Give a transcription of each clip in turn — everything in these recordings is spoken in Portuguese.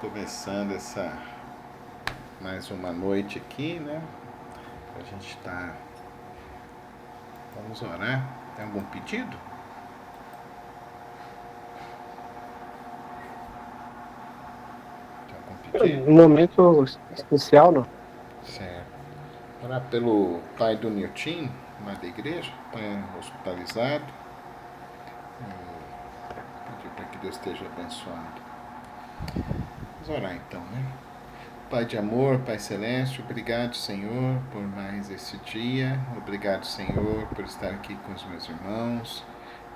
Começando mais uma noite aqui, né? A gente tá. Vamos orar. Tem algum pedido? Tem algum pedido? Um momento especial, não. Certo. Orar pelo pai do Nilton, lá da igreja, pai hospitalizado. Pedir para que Deus esteja abençoando. Vamos orar então, né? Pai de amor, Pai celeste, obrigado, Senhor, por mais esse dia. Obrigado, Senhor, por estar aqui com os meus irmãos.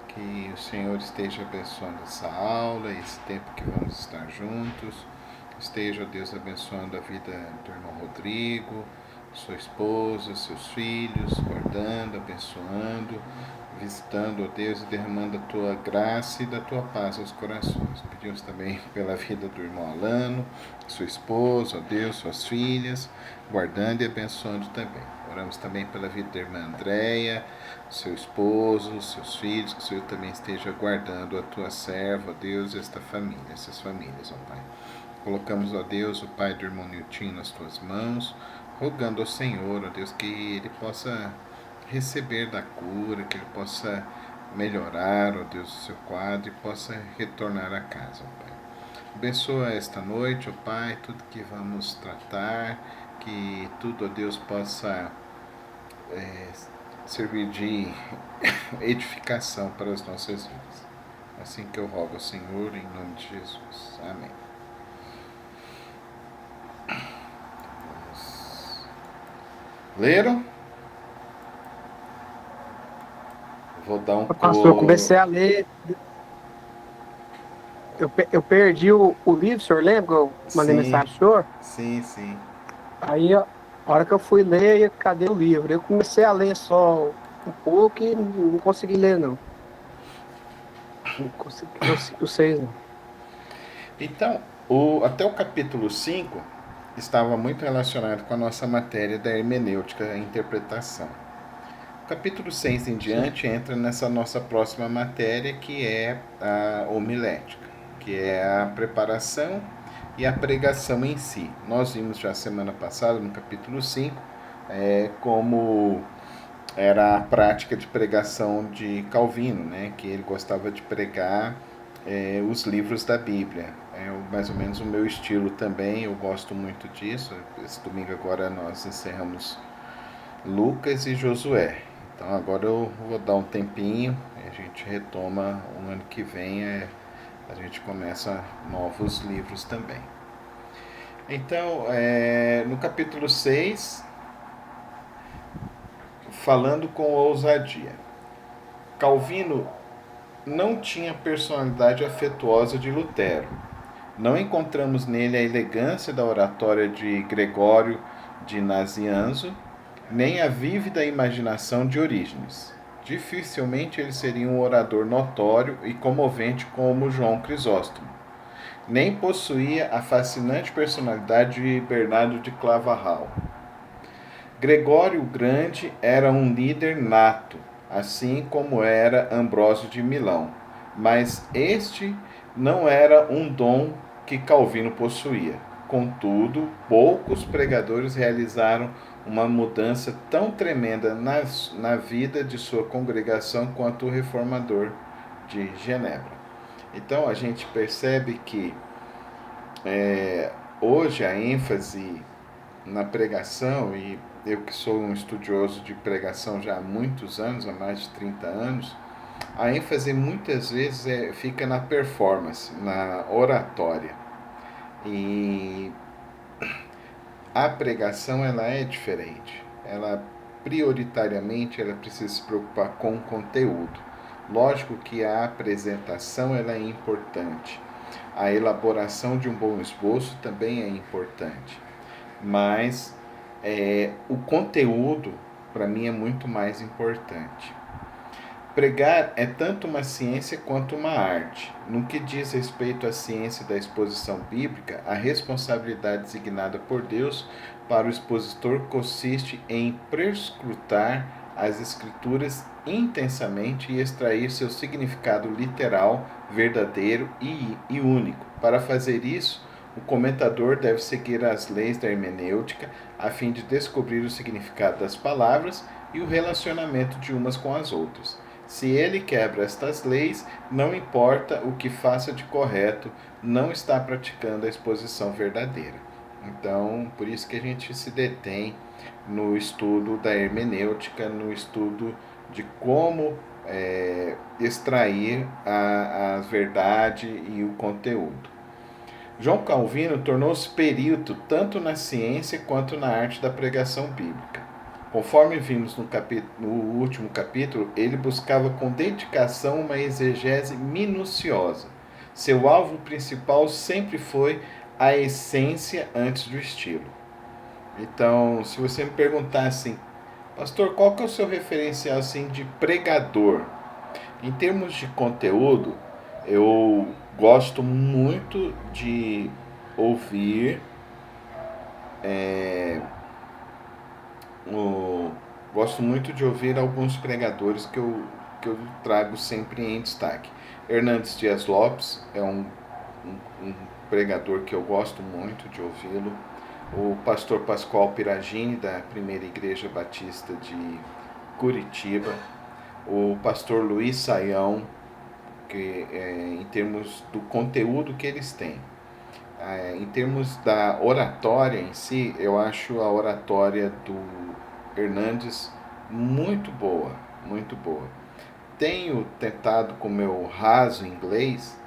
Que o Senhor esteja abençoando essa aula, esse tempo que vamos estar juntos. Esteja, Deus, abençoando a vida do irmão Rodrigo, sua esposa, seus filhos, guardando, abençoando, visitando, ó Deus, e derramando a tua graça e da tua paz aos corações. Pedimos também pela vida do irmão Alano, sua esposa, ó Deus, suas filhas, guardando e abençoando também. Oramos também pela vida da irmã Andréia, seu esposo, seus filhos, que o Senhor também esteja guardando a tua serva, ó Deus, esta família, essas famílias, ó Pai. Colocamos, ó Deus, o pai do irmão Nilton nas tuas mãos, rogando ao Senhor, ó Deus, que ele possa receber da cura, que ele possa melhorar, ó Deus, o seu quadro e possa retornar a casa, ó Pai. Abençoa esta noite, ó Pai, tudo que vamos tratar, que tudo, ó Deus, possa servir de edificação para as nossas vidas. Assim que eu rogo ao Senhor, em nome de Jesus. Amém. Leram? Vou dar um Pastor, eu coro. comecei a ler, eu perdi o livro, o senhor lembra? Eu mandei Sim, mensagem pro senhor. sim, sim. Aí, a hora que eu fui ler, cadê o livro? Eu comecei a ler só um pouco e não consegui ler, não. Não consegui ler o 6, não. Então, até o capítulo 5 estava muito relacionado com a nossa matéria da hermenêutica, a interpretação. O capítulo 6 em Sim. diante entra nessa nossa próxima matéria, que é a homilética, que é a preparação e a pregação em si. Nós vimos já semana passada, no capítulo 5, como era a prática de pregação de Calvino, né? Que ele gostava de pregar os livros da Bíblia. É mais ou menos o meu estilo também, eu gosto muito disso. Esse domingo agora nós encerramos Lucas e Josué. Então agora eu vou dar um tempinho e a gente retoma o ano que vem, a gente começa novos livros também. Então, no capítulo 6, falando com ousadia. Calvino não tinha a personalidade afetuosa de Lutero. Não encontramos nele a elegância da oratória de Gregório de Nazianzo, nem a vívida imaginação de Orígenes. Dificilmente ele seria um orador notório e comovente como João Crisóstomo. Nem possuía a fascinante personalidade de Bernardo de Claverval. Gregório o Grande era um líder nato, assim como era Ambrósio de Milão, mas este não era um dom que Calvino possuía. Contudo, poucos pregadores realizaram uma mudança tão tremenda na vida de sua congregação quanto o reformador de Genebra. Então a gente percebe que hoje a ênfase na pregação, e eu que sou um estudioso de pregação já há muitos anos, há mais de 30 anos, a ênfase muitas vezes fica na performance, na oratória. E a pregação ela é diferente. Ela prioritariamente ela precisa se preocupar com o conteúdo. Lógico que a apresentação ela é importante. A elaboração de um bom esboço também é importante. Mas o conteúdo, para mim, é muito mais importante. Pregar é tanto uma ciência quanto uma arte. No que diz respeito à ciência da exposição bíblica, a responsabilidade designada por Deus para o expositor consiste em perscrutar as Escrituras intensamente e extrair seu significado literal, verdadeiro e único. Para fazer isso, O comentador deve seguir as leis da hermenêutica a fim de descobrir o significado das palavras e o relacionamento de umas com as outras. Se ele quebra estas leis, não importa o que faça de correto, não está praticando a exposição verdadeira. Então, por isso que a gente se detém no estudo da hermenêutica, no estudo de como extrair a verdade e o conteúdo. João Calvino tornou-se perito tanto na ciência quanto na arte da pregação bíblica. Conforme vimos no último capítulo, ele buscava com dedicação uma exegese minuciosa. Seu alvo principal sempre foi a essência antes do estilo. Então, se você me perguntar assim, pastor, qual que é o seu referencial assim, de pregador? Em termos de conteúdo, eu gosto muito de ouvir gosto muito de ouvir alguns pregadores que eu trago sempre em destaque. Hernandes Dias Lopes é um pregador que eu gosto muito de ouvi-lo. O pastor Pascoal Piragini, da Primeira Igreja Batista de Curitiba. O pastor Luiz Saião, que em termos do conteúdo que eles têm. Em termos da oratória em si, eu acho a oratória do Hernandes muito boa, muito boa. Tenho tentado, com meu raso inglês,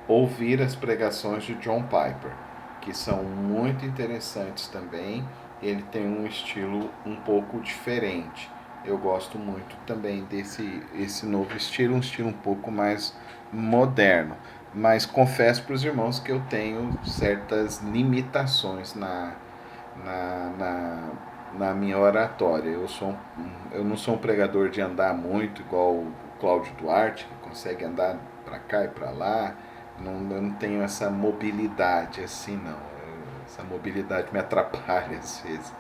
ouvir as pregações de John Piper, que são muito interessantes também. Ele tem um estilo um pouco diferente. Eu gosto muito também esse novo estilo, um estilo um pouco mais moderno. Mas confesso para os irmãos que eu tenho certas limitações na minha oratória. Eu não sou um pregador de andar muito, igual o Cláudio Duarte, que consegue andar para cá e para lá. Eu não tenho essa mobilidade assim, não. Essa mobilidade me atrapalha às vezes.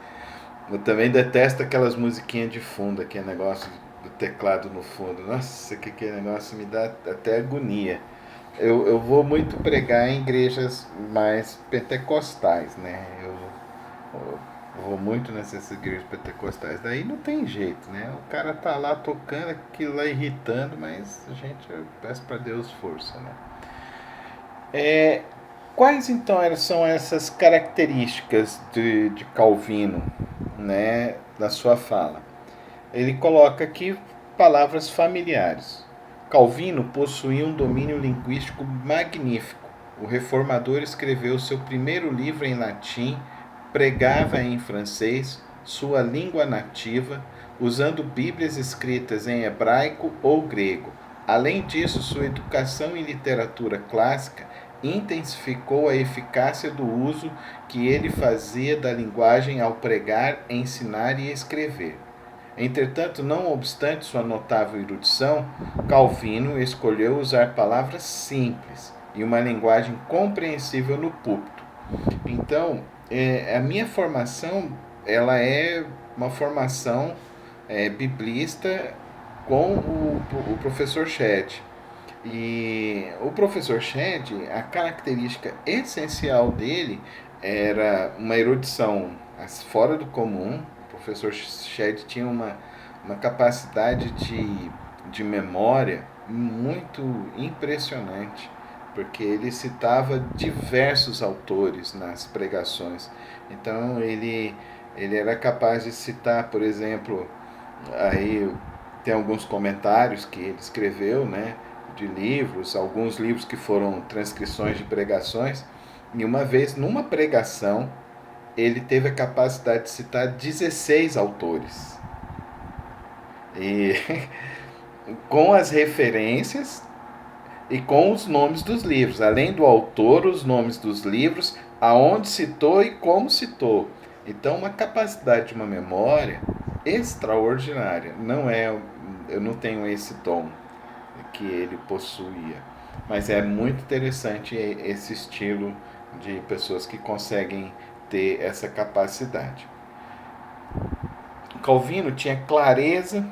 Eu também detesto aquelas musiquinhas de fundo, aquele negócio do teclado no fundo. Nossa, que negócio me dá até agonia. Eu vou muito pregar em igrejas mais pentecostais, né? Eu vou muito nessas igrejas pentecostais. Daí não tem jeito, né? O cara tá lá tocando, aquilo lá irritando, mas a gente, eu peço para Deus força, né? Quais então são essas características de Calvino, né, na sua fala? Ele coloca aqui palavras familiares. Calvino possuía um domínio linguístico magnífico. O reformador escreveu seu primeiro livro em latim, pregava em francês, sua língua nativa, usando bíblias escritas em hebraico ou grego. Além disso, sua educação em literatura clássica intensificou a eficácia do uso que ele fazia da linguagem ao pregar, ensinar e escrever. Entretanto, não obstante sua notável erudição, Calvino escolheu usar palavras simples e uma linguagem compreensível no púlpito. Então, a minha formação ela é uma formação biblista com o professor Shedd. E o professor Shedd, a característica essencial dele era uma erudição fora do comum. O professor Shedd tinha uma capacidade de memória muito impressionante, porque ele citava diversos autores nas pregações. Então ele era capaz de citar, por exemplo, aí tem alguns comentários que ele escreveu, né, de livros, alguns livros que foram transcrições de pregações, e uma vez, numa pregação, ele teve a capacidade de citar 16 autores. E com as referências e com os nomes dos livros, além do autor, os nomes dos livros, aonde citou e como citou. Então, uma capacidade de uma memória extraordinária. Eu não tenho esse dom que ele possuía, mas é muito interessante esse estilo de pessoas que conseguem ter essa capacidade. Calvino tinha clareza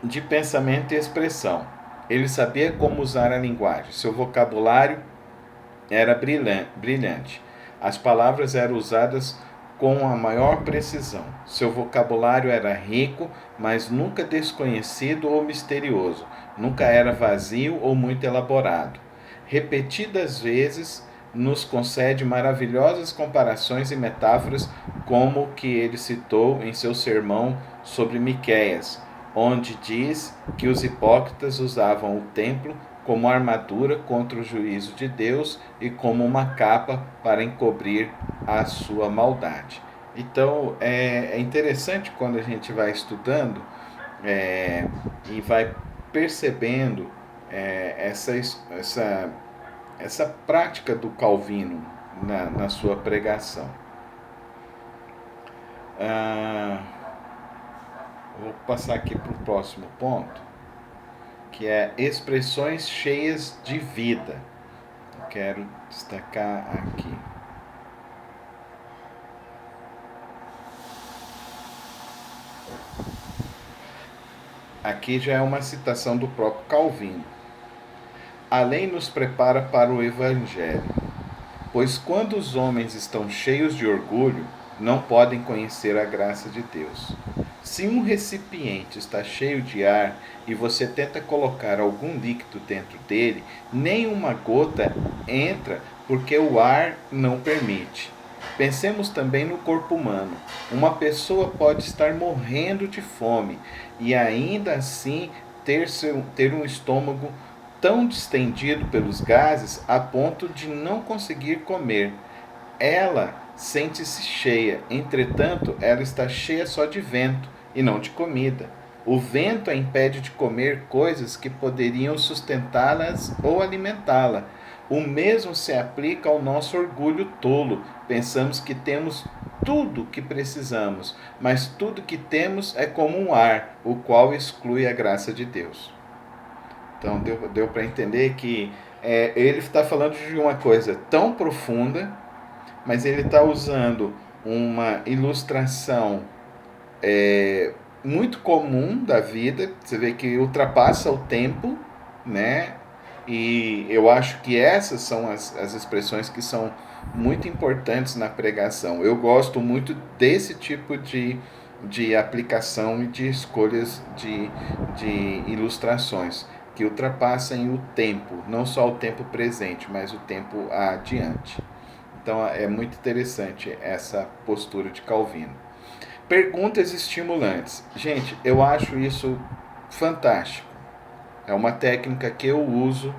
de pensamento e expressão. Ele sabia como usar a linguagem. Seu vocabulário era brilhante. As palavras eram usadas com a maior precisão. Seu vocabulário era rico, mas nunca desconhecido ou misterioso. Nunca era vazio ou muito elaborado. Repetidas vezes nos concede maravilhosas comparações e metáforas, como o que ele citou em seu sermão sobre Miqueias, onde diz que os hipócritas usavam o templo como armadura contra o juízo de Deus e como uma capa para encobrir a sua maldade. Então é interessante quando a gente vai estudando e vai percebendo essa prática do Calvino na sua pregação. Vou passar aqui para o próximo ponto, que é expressões cheias de vida. Eu quero destacar aqui. Aqui já é uma citação do próprio Calvino. A lei nos prepara para o Evangelho, pois quando os homens estão cheios de orgulho, não podem conhecer a graça de Deus. Se um recipiente está cheio de ar e você tenta colocar algum líquido dentro dele, nenhuma gota entra porque o ar não permite. Pensemos também no corpo humano. Uma pessoa pode estar morrendo de fome e ainda assim ter um estômago tão distendido pelos gases a ponto de não conseguir comer. Ela sente-se cheia, entretanto, ela está cheia só de vento e não de comida. O vento a impede de comer coisas que poderiam sustentá-las ou alimentá-la. O mesmo se aplica ao nosso orgulho tolo. Pensamos que temos tudo o que precisamos, mas tudo que temos é como um ar, o qual exclui a graça de Deus. Então deu para entender que ele está falando de uma coisa tão profunda, mas ele está usando uma ilustração muito comum da vida. Você vê que ultrapassa o tempo, né? E eu acho que essas são as expressões que são muito importantes na pregação. Eu gosto muito desse tipo de aplicação e de escolhas de ilustrações que ultrapassem o tempo, não só o tempo presente, mas o tempo adiante. Então é muito interessante essa postura de Calvino. Perguntas estimulantes. Gente, eu acho isso fantástico. É uma técnica que eu uso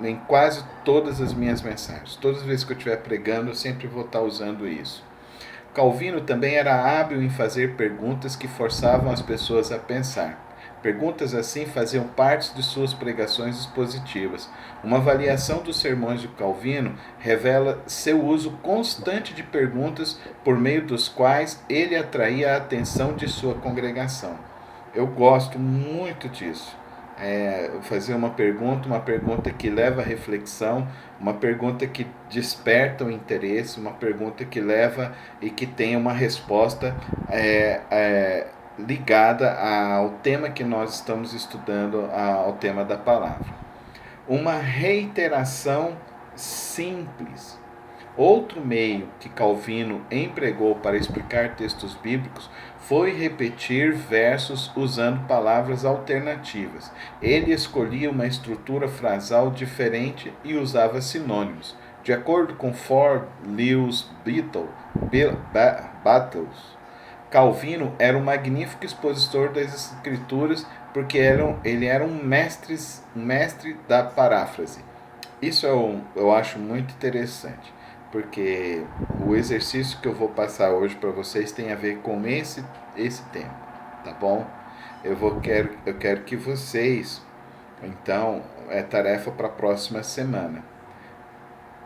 em quase todas as minhas mensagens. Todas as vezes que eu estiver pregando, eu sempre vou estar usando isso. Calvino também era hábil em fazer perguntas que forçavam as pessoas a pensar. Perguntas assim faziam parte de suas pregações expositivas. Uma avaliação dos sermões de Calvino revela seu uso constante de perguntas por meio dos quais ele atraía a atenção de sua congregação. Eu gosto muito disso. Fazer uma pergunta que leva à reflexão, uma pergunta que desperta o interesse, uma pergunta que leva e que tenha uma resposta ligada ao tema que nós estamos estudando, ao tema da palavra. Uma reiteração simples. Outro meio que Calvino empregou para explicar textos bíblicos foi repetir versos usando palavras alternativas. Ele escolhia uma estrutura frasal diferente e usava sinônimos. De acordo com Ford Lewis Battles, Calvino era um magnífico expositor das Escrituras porque ele era um mestre da paráfrase. Isso eu acho muito interessante, porque o exercício que eu vou passar hoje para vocês tem a ver com esse tema, tá bom? Eu quero que vocês, então, é tarefa para a próxima semana.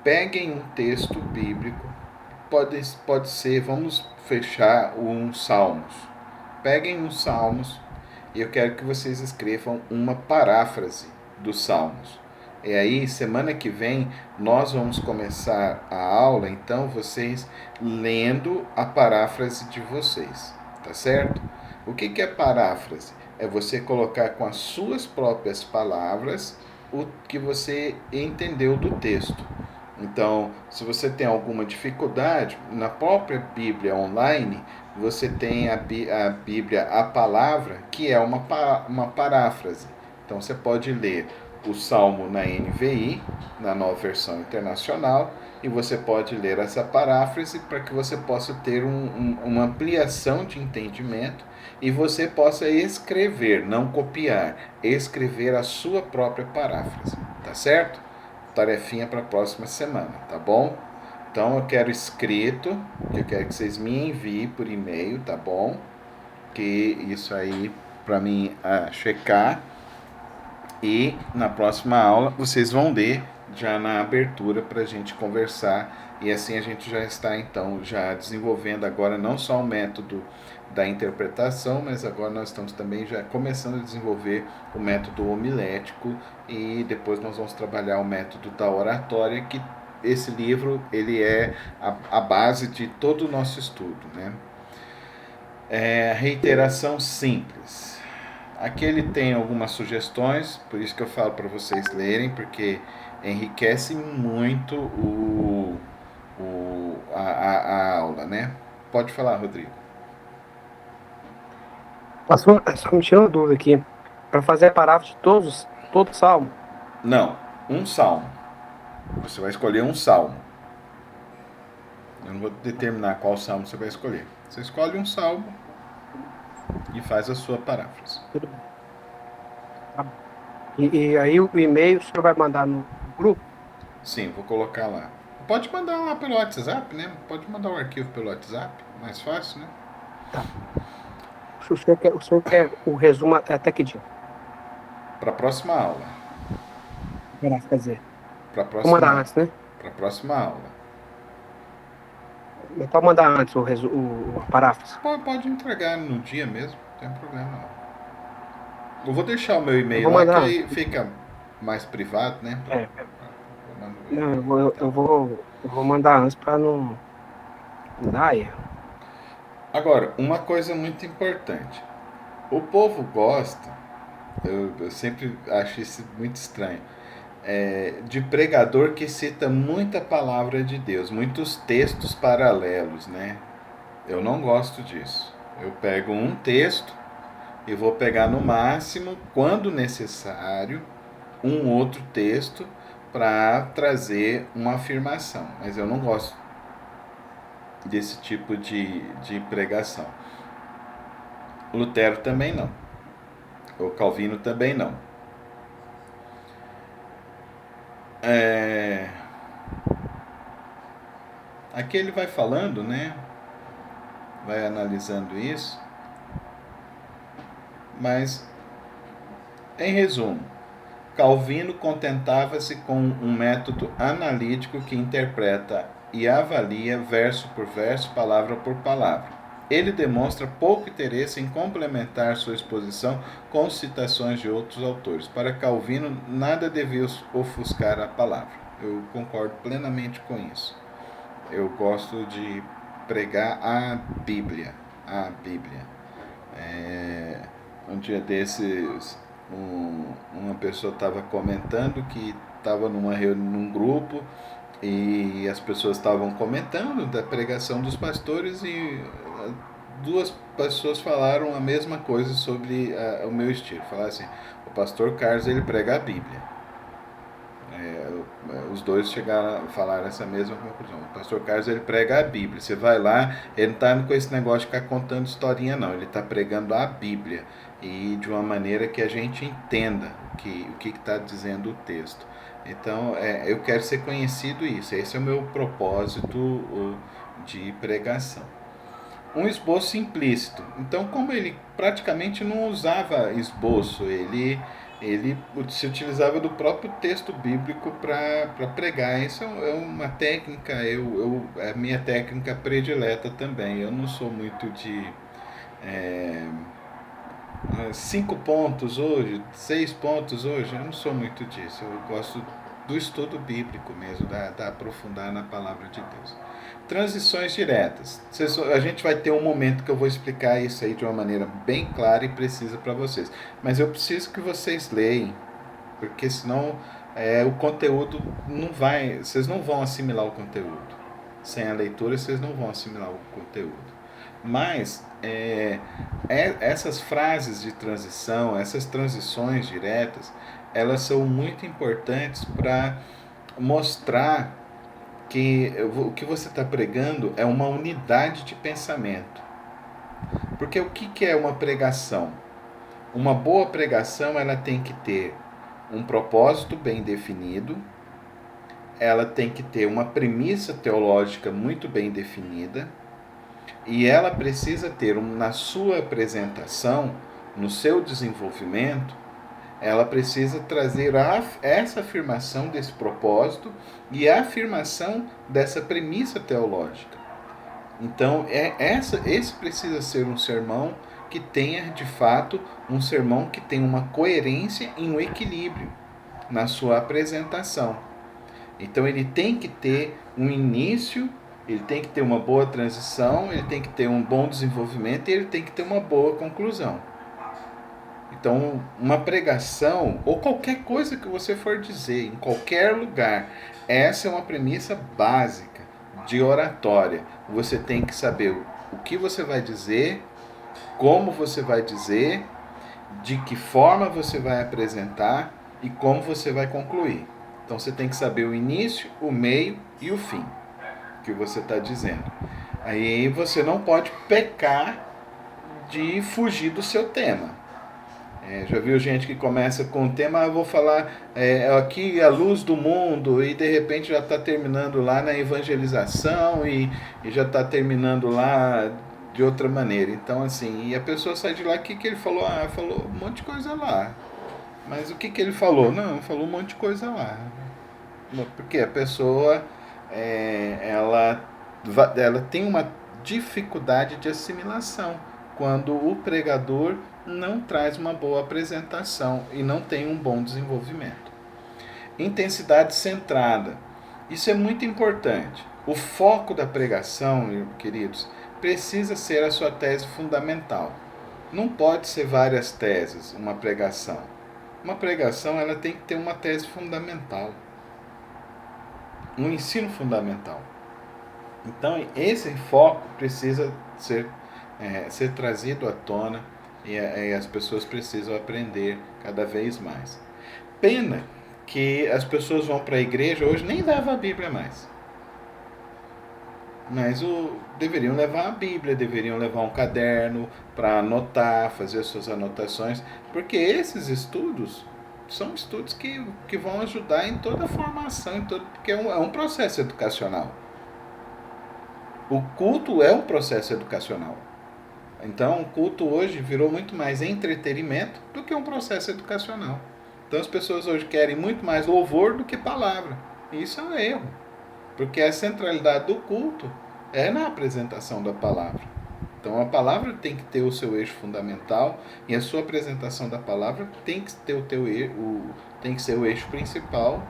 Peguem um texto bíblico, pode ser, vamos fechar um Salmos. Peguem um Salmos e eu quero que vocês escrevam uma paráfrase dos Salmos. E aí, semana que vem, nós vamos começar a aula, então, vocês lendo a paráfrase de vocês, tá certo? O que é paráfrase? É você colocar com as suas próprias palavras o que você entendeu do texto. Então, se você tem alguma dificuldade, na própria Bíblia online, você tem a Bíblia, a palavra, que é uma paráfrase. Então, você pode ler o Salmo na NVI, na nova versão internacional, e você pode ler essa paráfrase para que você possa ter uma ampliação de entendimento e você possa escrever, não copiar, escrever a sua própria paráfrase, tá certo? Tarefinha para a próxima semana, tá bom? Então eu quero escrito, que eu quero que vocês me enviem por e-mail, tá bom? Que isso aí para mim checar. E na próxima aula vocês vão ler já na abertura para a gente conversar e assim a gente já está então já desenvolvendo agora não só o método da interpretação, mas agora nós estamos também já começando a desenvolver o método homilético e depois nós vamos trabalhar o método da oratória, que esse livro ele é a base de todo o nosso estudo, né? Reiteração simples. Aqui ele tem algumas sugestões, por isso que eu falo para vocês lerem, porque enriquece muito a aula, né? Pode falar, Rodrigo. Só me tirou uma dúvida aqui. Para fazer a paráfrase de todo salmo? Não, um salmo. Você vai escolher um salmo. Eu não vou determinar qual salmo você vai escolher. Você escolhe um salmo e faz a sua paráfrase. Tudo bem. Tá bom. E aí o e-mail o senhor vai mandar no grupo? Sim, vou colocar lá. Pode mandar lá pelo WhatsApp, né? Pode mandar o arquivo pelo WhatsApp, mais fácil, né? Tá. O senhor quer o resumo até que dia? Para a próxima aula. Quer dizer, Para a vou mandar próxima, antes, né? para a próxima aula. Mas pode mandar antes a paráfrase. Pode entregar no dia mesmo, não tem problema não. Eu vou deixar o meu Eu e-mail vou lá, que mandar aí antes. fica mais privado, né? Não, eu vou mandar antes para não dar erro. Agora, uma coisa muito importante. O povo gosta, eu sempre acho isso muito estranho, de pregador que cita muita palavra de Deus, muitos textos paralelos, né? Eu não gosto disso. Eu pego um texto e vou pegar no máximo, quando necessário, um outro texto para trazer uma afirmação. Mas eu não gosto desse tipo de pregação. Lutero também não. O Calvino também não. Aqui ele vai falando, né? Vai analisando isso. Mas, em resumo, Calvino contentava-se com um método analítico que interpreta e avalia verso por verso, palavra por palavra. Ele demonstra pouco interesse em complementar sua exposição com citações de outros autores. Para Calvino, nada devia ofuscar a palavra. Eu concordo plenamente com isso. Eu gosto de pregar a Bíblia. A Bíblia. Um dia desses, uma pessoa estava comentando que estava num grupo e as pessoas estavam comentando da pregação dos pastores e duas pessoas falaram a mesma coisa sobre o meu estilo. Falaram assim, o pastor Carlos ele prega a Bíblia. Os dois chegaram a falar essa mesma conclusão. O pastor Carlos ele prega a Bíblia. Você vai lá, ele não está com esse negócio de ficar contando historinha não. Ele está pregando a Bíblia e de uma maneira que a gente entenda o que está dizendo o texto. Então, eu quero ser conhecido isso. Esse é o meu propósito de pregação. Um esboço implícito. Então, como ele praticamente não usava esboço, ele se utilizava do próprio texto bíblico para pregar. Isso é uma técnica, é a minha técnica predileta também. Eu não sou muito de 5 pontos hoje, 6 pontos hoje, eu não sou muito disso. Eu gosto do estudo bíblico mesmo, da aprofundar na palavra de Deus. Transições diretas. A gente vai ter um momento que eu vou explicar isso aí de uma maneira bem clara e precisa para vocês. Mas eu preciso que vocês leiam, porque senão o conteúdo não vai, vocês não vão assimilar o conteúdo. Sem a leitura vocês não vão assimilar o conteúdo. Mas essas frases de transição, essas transições diretas, elas são muito importantes para mostrar que o que você está pregando é uma unidade de pensamento. Porque o que é uma pregação? Uma boa pregação, ela tem que ter um propósito bem definido, ela tem que ter uma premissa teológica muito bem definida, e ela precisa ter, na sua apresentação, no seu desenvolvimento, ela precisa trazer essa afirmação desse propósito e a afirmação dessa premissa teológica. Então, esse precisa ser um sermão que tenha, de fato, um sermão que tenha uma coerência e um equilíbrio na sua apresentação. Então, ele tem que ter um início, ele tem que ter uma boa transição, ele tem que ter um bom desenvolvimento e ele tem que ter uma boa conclusão. Então, uma pregação, ou qualquer coisa que você for dizer, em qualquer lugar, essa é uma premissa básica de oratória. Você tem que saber o que você vai dizer, como você vai dizer, de que forma você vai apresentar e como você vai concluir. Então, você tem que saber o início, o meio e o fim que você está dizendo. Aí você não pode pecar de fugir do seu tema. Já viu gente que começa com o tema, eu vou falar aqui a luz do mundo, e de repente já está terminando lá na evangelização e já está terminando lá de outra maneira. Então, assim, e a pessoa sai de lá, o que ele falou? Falou um monte de coisa lá. Mas o que ele falou? Não, falou um monte de coisa lá. Porque a pessoa, ela tem uma dificuldade de assimilação quando o pregador não traz uma boa apresentação e não tem um bom desenvolvimento. Intensidade centrada. Isso é muito importante. O foco da pregação, queridos, precisa ser a sua tese fundamental. Não pode ser várias teses, uma pregação. Uma pregação, ela tem que ter uma tese fundamental. Um ensino fundamental. Então, esse foco precisa ser trazido à tona e as pessoas precisam aprender cada vez mais. Pena que as pessoas vão para a igreja hoje, nem levam a Bíblia mais. Mas deveriam levar a Bíblia, deveriam levar um caderno para anotar, fazer as suas anotações, porque esses estudos são estudos que vão ajudar em toda a formação, porque é um processo educacional. O culto é um processo educacional. Então, o culto hoje virou muito mais entretenimento do que um processo educacional. Então, as pessoas hoje querem muito mais louvor do que palavra. E isso é um erro, porque a centralidade do culto é na apresentação da palavra. Então, a palavra tem que ter o seu eixo fundamental e a sua apresentação da palavra tem que ter tem que ser o eixo principal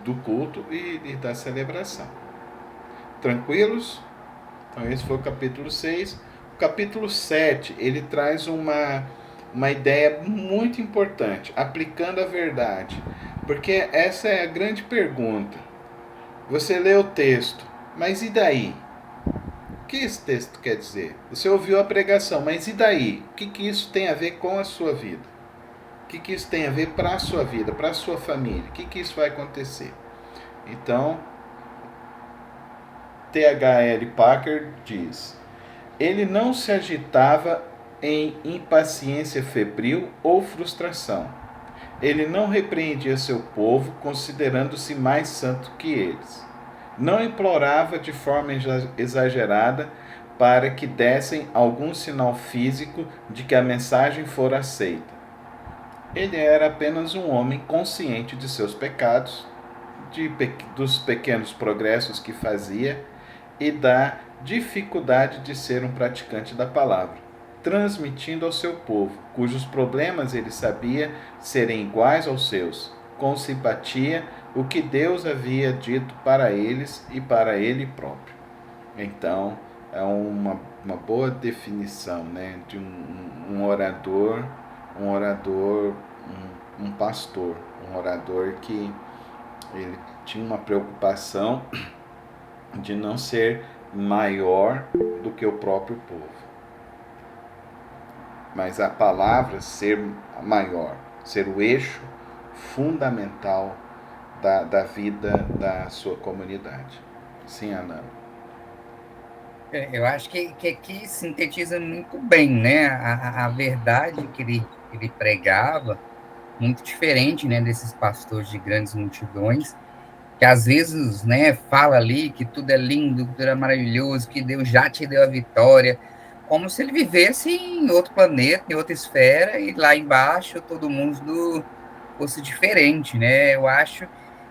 do culto e da celebração. Tranquilos? Então, esse foi o capítulo 6. O capítulo 7, ele traz uma ideia muito importante, aplicando a verdade. Porque essa é a grande pergunta. Você lê o texto, mas e daí? O que esse texto quer dizer? Você ouviu a pregação, mas e daí? O que isso tem a ver com a sua vida? O que isso tem a ver para a sua vida, para a sua família? O que isso vai acontecer? Então, T.H.L. Packer diz: ele não se agitava em impaciência febril ou frustração. Ele não repreendia seu povo, considerando-se mais santo que eles. Não implorava de forma exagerada para que dessem algum sinal físico de que a mensagem fora aceita. Ele era apenas um homem consciente de seus pecados, dos pequenos progressos que fazia e da dificuldade de ser um praticante da palavra, transmitindo ao seu povo, cujos problemas ele sabia serem iguais aos seus, com simpatia, o que Deus havia dito para eles e para ele próprio. Então, é uma boa definição, né, de um orador, um pastor, um orador que Ele tinha uma preocupação de não ser maior do que o próprio povo, mas a palavra ser maior, ser o eixo fundamental da vida da sua comunidade. Sim, Ana. Eu acho que aqui sintetiza muito bem, né? A verdade que ele pregava, muito diferente, né, desses pastores de grandes multidões, que às vezes, né, fala ali que tudo é lindo, que tudo é maravilhoso, que Deus já te deu a vitória, como se ele vivesse em outro planeta, em outra esfera, e lá embaixo todo mundo fosse diferente, né? Eu acho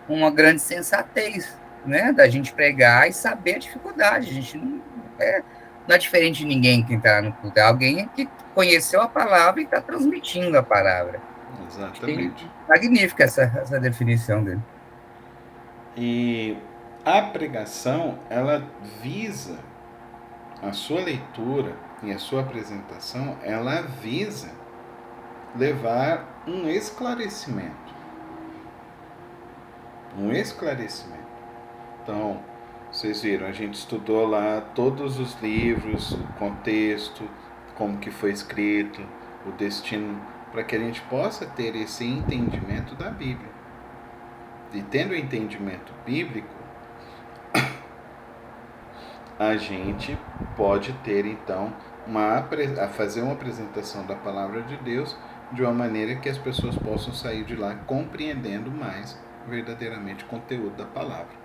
uma grande sensatez, né, da gente pregar e saber a dificuldade. A gente não é diferente de ninguém que está no culto, é alguém que conheceu a palavra e está transmitindo a palavra. Achei Exatamente. magnífica essa definição dele. E a pregação, ela visa, a sua leitura e a sua apresentação, ela visa levar um esclarecimento. Um esclarecimento. Então, vocês viram, a gente estudou lá todos os livros, o contexto, como que foi escrito, o destino, para que a gente possa ter esse entendimento da Bíblia. E tendo o entendimento bíblico, a gente pode ter então a fazer uma apresentação da palavra de Deus de uma maneira que as pessoas possam sair de lá compreendendo mais verdadeiramente o conteúdo da palavra.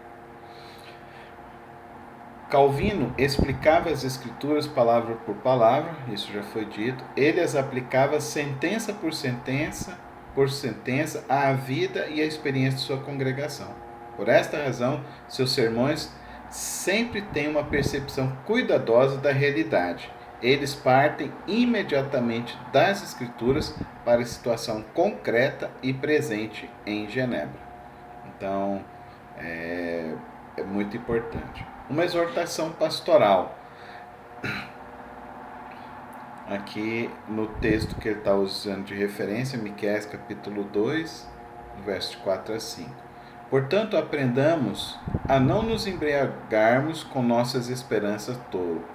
Calvino explicava as escrituras palavra por palavra, isso já foi dito. Ele as aplicava sentença por sentença à vida e à experiência de sua congregação. Por esta razão, seus sermões sempre têm uma percepção cuidadosa da realidade. Eles partem imediatamente das escrituras para a situação concreta e presente em Genebra. Então, é muito importante. Uma exortação pastoral. Aqui no texto que ele está usando de referência, Miqueias capítulo 2, versos 4 a 5. Portanto, aprendamos a não nos embriagarmos com nossas esperanças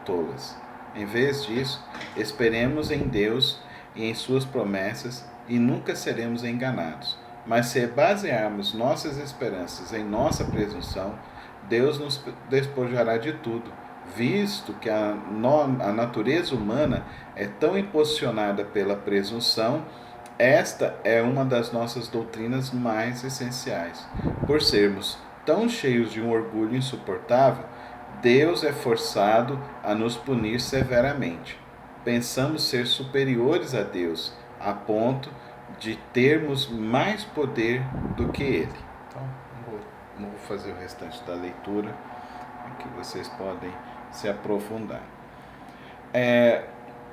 tolas. Em vez disso, esperemos em Deus e em suas promessas e nunca seremos enganados. Mas se basearmos nossas esperanças em nossa presunção, Deus nos despojará de tudo, visto que a natureza humana é tão impulsionada pela presunção. Esta é uma das nossas doutrinas mais essenciais. Por sermos tão cheios de um orgulho insuportável, Deus é forçado a nos punir severamente. Pensamos ser superiores a Deus, a ponto de termos mais poder do que Ele. Então, não vou fazer o restante da leitura, que vocês podem se aprofundar.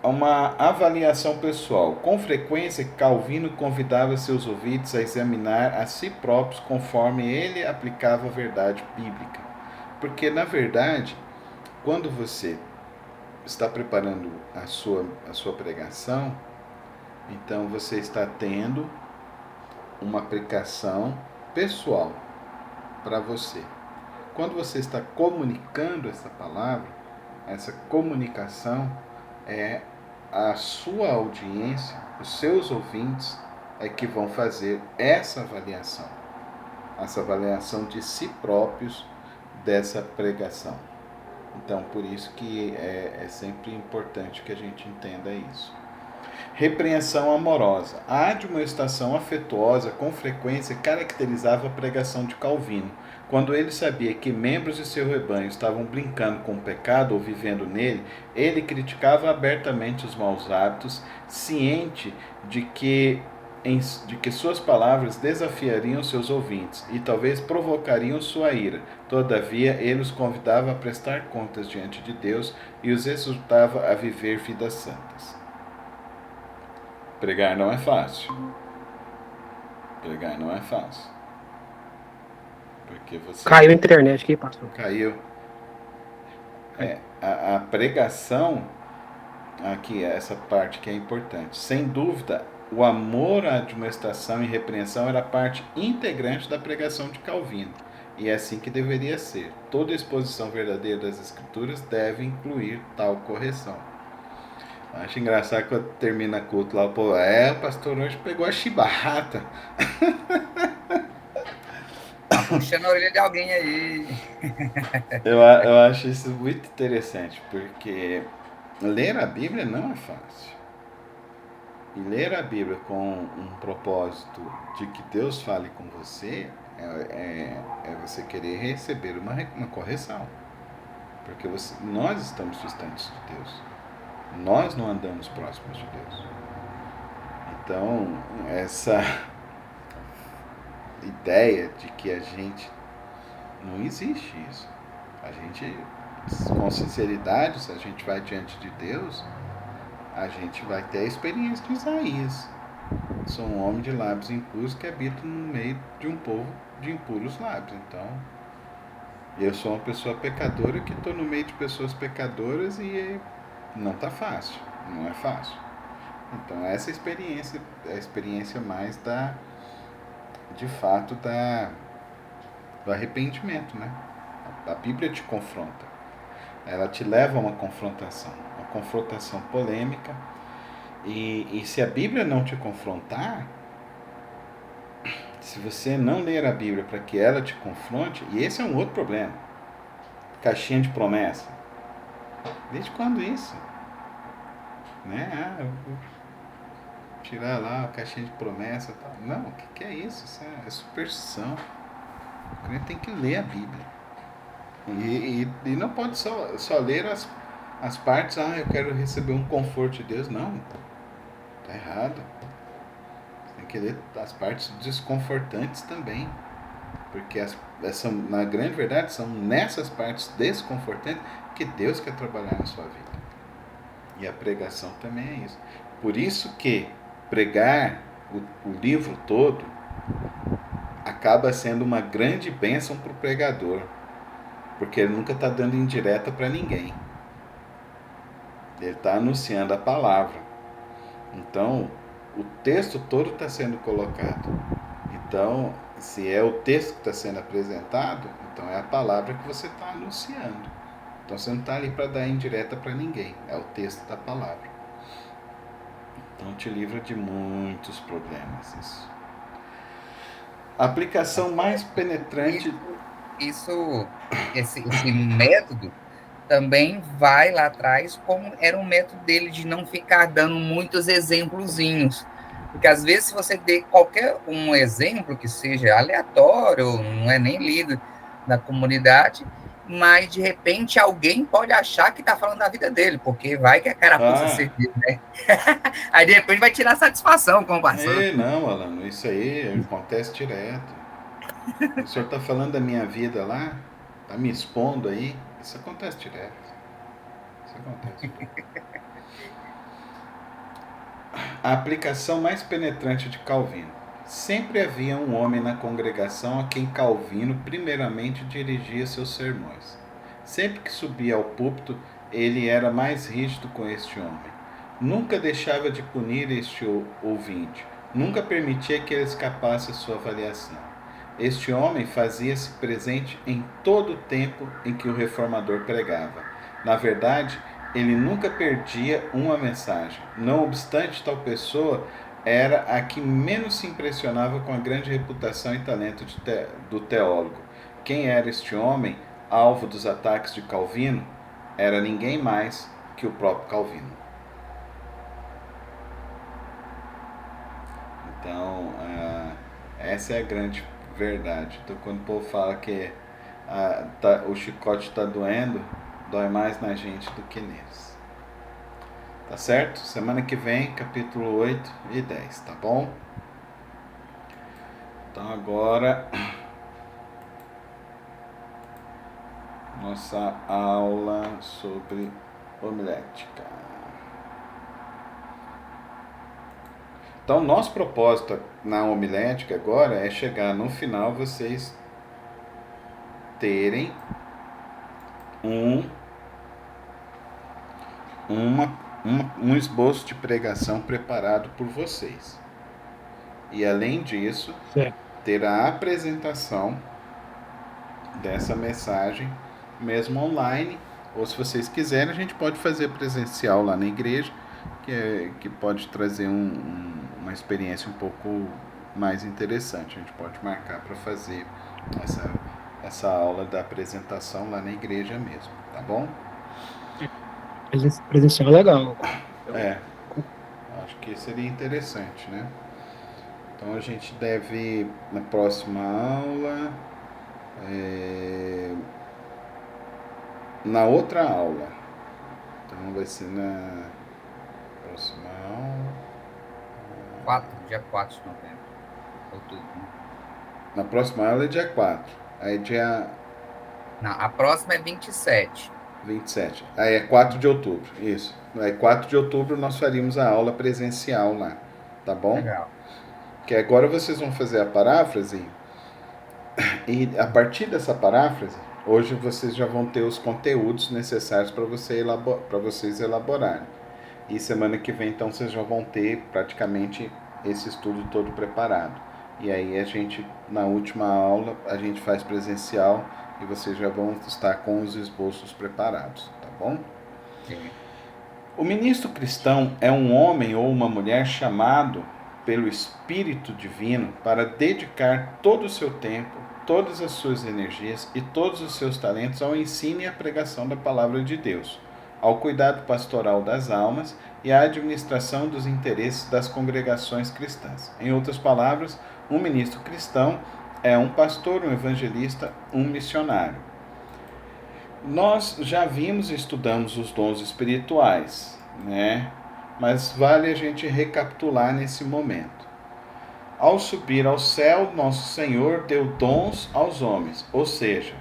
Uma avaliação pessoal. Com frequência, Calvino convidava seus ouvintes a examinar a si próprios conforme ele aplicava a verdade bíblica. Porque, na verdade, quando você está preparando a sua pregação, então você está tendo uma aplicação pessoal para você. Quando você está comunicando essa palavra, essa comunicação é a sua audiência, os seus ouvintes é que vão fazer essa avaliação de si próprios dessa pregação. Então, por isso que é sempre importante que a gente entenda isso. Repreensão amorosa. A admoestação afetuosa com frequência caracterizava a pregação de Calvino. Quando ele sabia que membros de seu rebanho estavam brincando com o pecado ou vivendo nele, ele criticava abertamente os maus hábitos, ciente de que suas palavras desafiariam seus ouvintes e talvez provocariam sua ira. Todavia, ele os convidava a prestar contas diante de Deus e os exortava a viver vidas santas. Pregar não é fácil. Pregar não é fácil. Porque você... Caiu a internet aqui, pastor. Caiu. A pregação, aqui, essa parte que é importante. Sem dúvida, o amor à admoestação e repreensão era parte integrante da pregação de Calvino. E é assim que deveria ser. Toda exposição verdadeira das Escrituras deve incluir tal correção. Acho engraçado quando termina culto lá, pô, o pastor hoje pegou a chibata. Tá puxando a orelha de alguém aí. Eu acho isso muito interessante, porque ler a Bíblia não é fácil. E ler a Bíblia com um propósito de que Deus fale com você é você querer receber uma correção. Porque nós estamos distantes de Deus. Nós não andamos próximos de Deus. Então, essa ideia de que a gente. Não existe isso. A gente, com sinceridade, se a gente vai diante de Deus, a gente vai ter a experiência de Isaías. Sou um homem de lábios impuros que habito no meio de um povo de impuros lábios. Então, eu sou uma pessoa pecadora que estou no meio de pessoas pecadoras e não está fácil. Não é fácil. Então, essa experiência é a experiência mais de fato, do arrependimento, né? A Bíblia te confronta. Ela te leva a uma confrontação polêmica. E se a Bíblia não te confrontar, se você não ler a Bíblia para que ela te confronte, e esse é um outro problema, caixinha de promessa. Desde quando isso? Né? Eu vou tirar lá a caixinha de promessa. Tal. Não, o que é isso? Isso é superstição. O crente tem que ler a Bíblia. E não pode só ler as partes, eu quero receber um conforto de Deus. Não, tá errado. Você tem que ler as partes desconfortantes também. Porque na grande verdade, são nessas partes desconfortantes que Deus quer trabalhar na sua vida. E a pregação também é isso. Por isso que pregar o livro todo acaba sendo uma grande bênção para o pregador. Porque ele nunca está dando indireta para ninguém. Ele está anunciando a palavra. Então, o texto todo está sendo colocado. Então, se é o texto que está sendo apresentado, então é a palavra que você está anunciando. Então, você não está ali para dar indireta para ninguém. É o texto da palavra. Então, te livra de muitos problemas isso. A aplicação mais penetrante... Esse método também vai lá atrás, como era um método dele de não ficar dando muitos exemplozinhos. Porque às vezes, se você der qualquer um exemplo que seja aleatório, não é nem lido na comunidade, mas de repente alguém pode achar que está falando da vida dele, porque vai que a carapuça serviu, né? Aí de repente vai tirar satisfação com o pastor. Não, Alano, isso aí acontece direto. O senhor está falando da minha vida lá? Está me expondo aí? Isso acontece direto. Isso acontece direto. A aplicação mais penetrante de Calvino. Sempre havia um homem na congregação a quem Calvino primeiramente dirigia seus sermões. Sempre que subia ao púlpito, ele era mais rígido com este homem. Nunca deixava de punir este ouvinte. Nunca permitia que ele escapasse à sua avaliação. Este homem fazia-se presente em todo o tempo em que o reformador pregava. Na verdade, ele nunca perdia uma mensagem. Não obstante, tal pessoa era a que menos se impressionava com a grande reputação e talento do teólogo. Quem era este homem, alvo dos ataques de Calvino? Era ninguém mais que o próprio Calvino. Então, essa é a grande verdade. Então, quando o povo fala que o chicote está doendo, dói mais na gente do que neles. Tá certo? Semana que vem, capítulo 8 e 10, tá bom? Então agora, nossa aula sobre homilética. Então, nosso propósito na homilética agora é chegar no final vocês terem uma um esboço de pregação preparado por vocês. E além disso, Certo. ter a apresentação dessa mensagem, mesmo online, ou se vocês quiserem, a gente pode fazer presencial lá na igreja, que pode trazer uma experiência um pouco mais interessante. A gente pode marcar para fazer essa aula da apresentação lá na igreja mesmo, tá bom? Presencial é legal. É, acho que seria interessante, né? Então a gente deve, na próxima aula, na outra aula. Então vai ser na próxima aula. Dia 4 de novembro. Outubro. Né? Na próxima aula é dia 4. Aí dia Não, a próxima é 27. 27. Aí é 4 de outubro. Isso. Aí 4 de outubro nós faríamos a aula presencial lá. Tá bom? Legal. Que agora vocês vão fazer a paráfrase. E a partir dessa paráfrase, hoje vocês já vão ter os conteúdos necessários para vocês elaborarem. E semana que vem, então, vocês já vão ter praticamente esse estudo todo preparado. E aí a gente, na última aula, a gente faz presencial e vocês já vão estar com os esboços preparados, tá bom? Sim. O ministro cristão é um homem ou uma mulher chamado pelo Espírito Divino para dedicar todo o seu tempo, todas as suas energias e todos os seus talentos ao ensino e à pregação da palavra de Deus, ao cuidado pastoral das almas e à administração dos interesses das congregações cristãs. Em outras palavras, um ministro cristão é um pastor, um evangelista, um missionário. Nós já vimos e estudamos os dons espirituais, né? Mas vale a gente recapitular nesse momento. Ao subir ao céu, nosso Senhor deu dons aos homens, ou seja,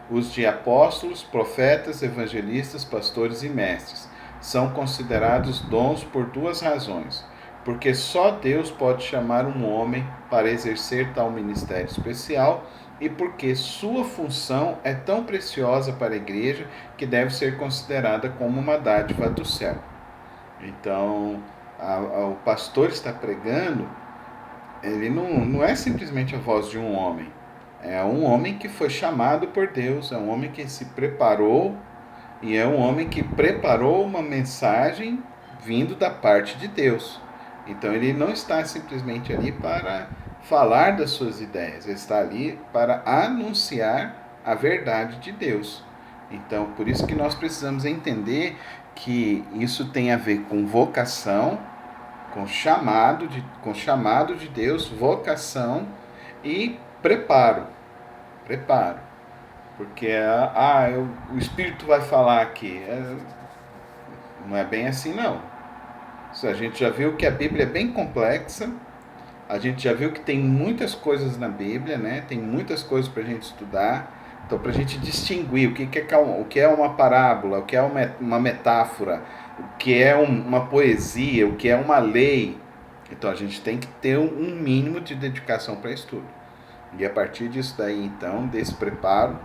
os de apóstolos, profetas, evangelistas, pastores e mestres. São considerados dons por duas razões. Porque só Deus pode chamar um homem para exercer tal ministério especial e porque sua função é tão preciosa para a igreja que deve ser considerada como uma dádiva do céu. Então, o pastor está pregando, ele não é simplesmente a voz de um homem. É um homem que foi chamado por Deus, é um homem que se preparou e é um homem que preparou uma mensagem vindo da parte de Deus. Então ele não está simplesmente ali para falar das suas ideias, ele está ali para anunciar a verdade de Deus. Então, por isso que nós precisamos entender que isso tem a ver com vocação, com chamado de Deus, vocação e preparo. Porque o Espírito vai falar aqui. Não é bem assim, não. A gente já viu que a Bíblia é bem complexa. A gente já viu que tem muitas coisas na Bíblia, né? Tem muitas coisas para a gente estudar. Então, para a gente distinguir o que é uma parábola, o que é uma metáfora, o que é uma poesia, o que é uma lei. Então, a gente tem que ter um mínimo de dedicação para estudo. E a partir disso daí, então, desse preparo,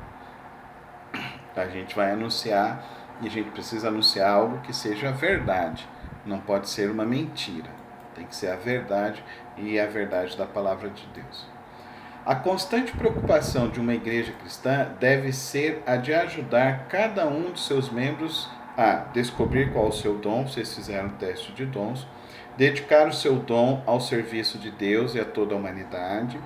a gente vai anunciar, e a gente precisa anunciar algo que seja verdade. Não pode ser uma mentira. Tem que ser a verdade e a verdade da palavra de Deus. A constante preocupação de uma igreja cristã deve ser a de ajudar cada um de seus membros a descobrir qual é o seu dom, vocês fizeram o teste de dons, dedicar o seu dom ao serviço de Deus e a toda a humanidade,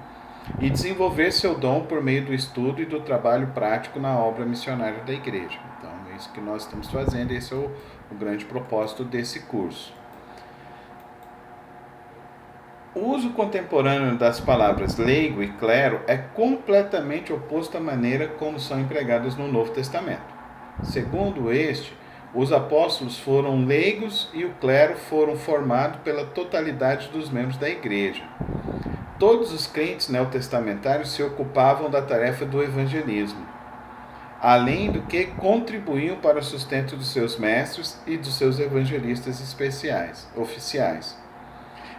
e desenvolver seu dom por meio do estudo e do trabalho prático na obra missionária da igreja. Então, é isso que nós estamos fazendo, esse é o grande propósito desse curso. O uso contemporâneo das palavras leigo e clero é completamente oposto à maneira como são empregadas no Novo Testamento. Segundo este, os apóstolos foram leigos e o clero foram formado pela totalidade dos membros da igreja. Todos os crentes neotestamentários se ocupavam da tarefa do evangelismo, além do que contribuíam para o sustento dos seus mestres e dos seus evangelistas oficiais.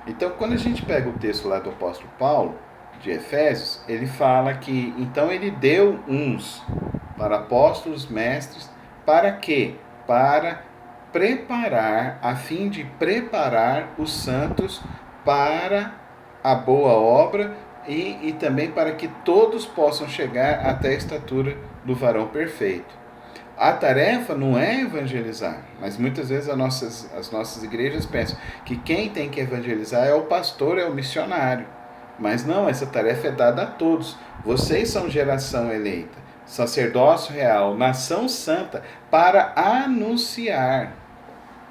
Então, quando a gente pega o texto lá do apóstolo Paulo, de Efésios, ele fala que, então ele deu uns para apóstolos, mestres, para quê? Para preparar, a fim de preparar os santos para a boa obra e também para que todos possam chegar até a estatura do varão perfeito. A tarefa não é evangelizar, mas muitas vezes as nossas igrejas pensam que quem tem que evangelizar é o pastor, é o missionário. Mas não, essa tarefa é dada a todos. Vocês são geração eleita, sacerdócio real, nação santa, para anunciar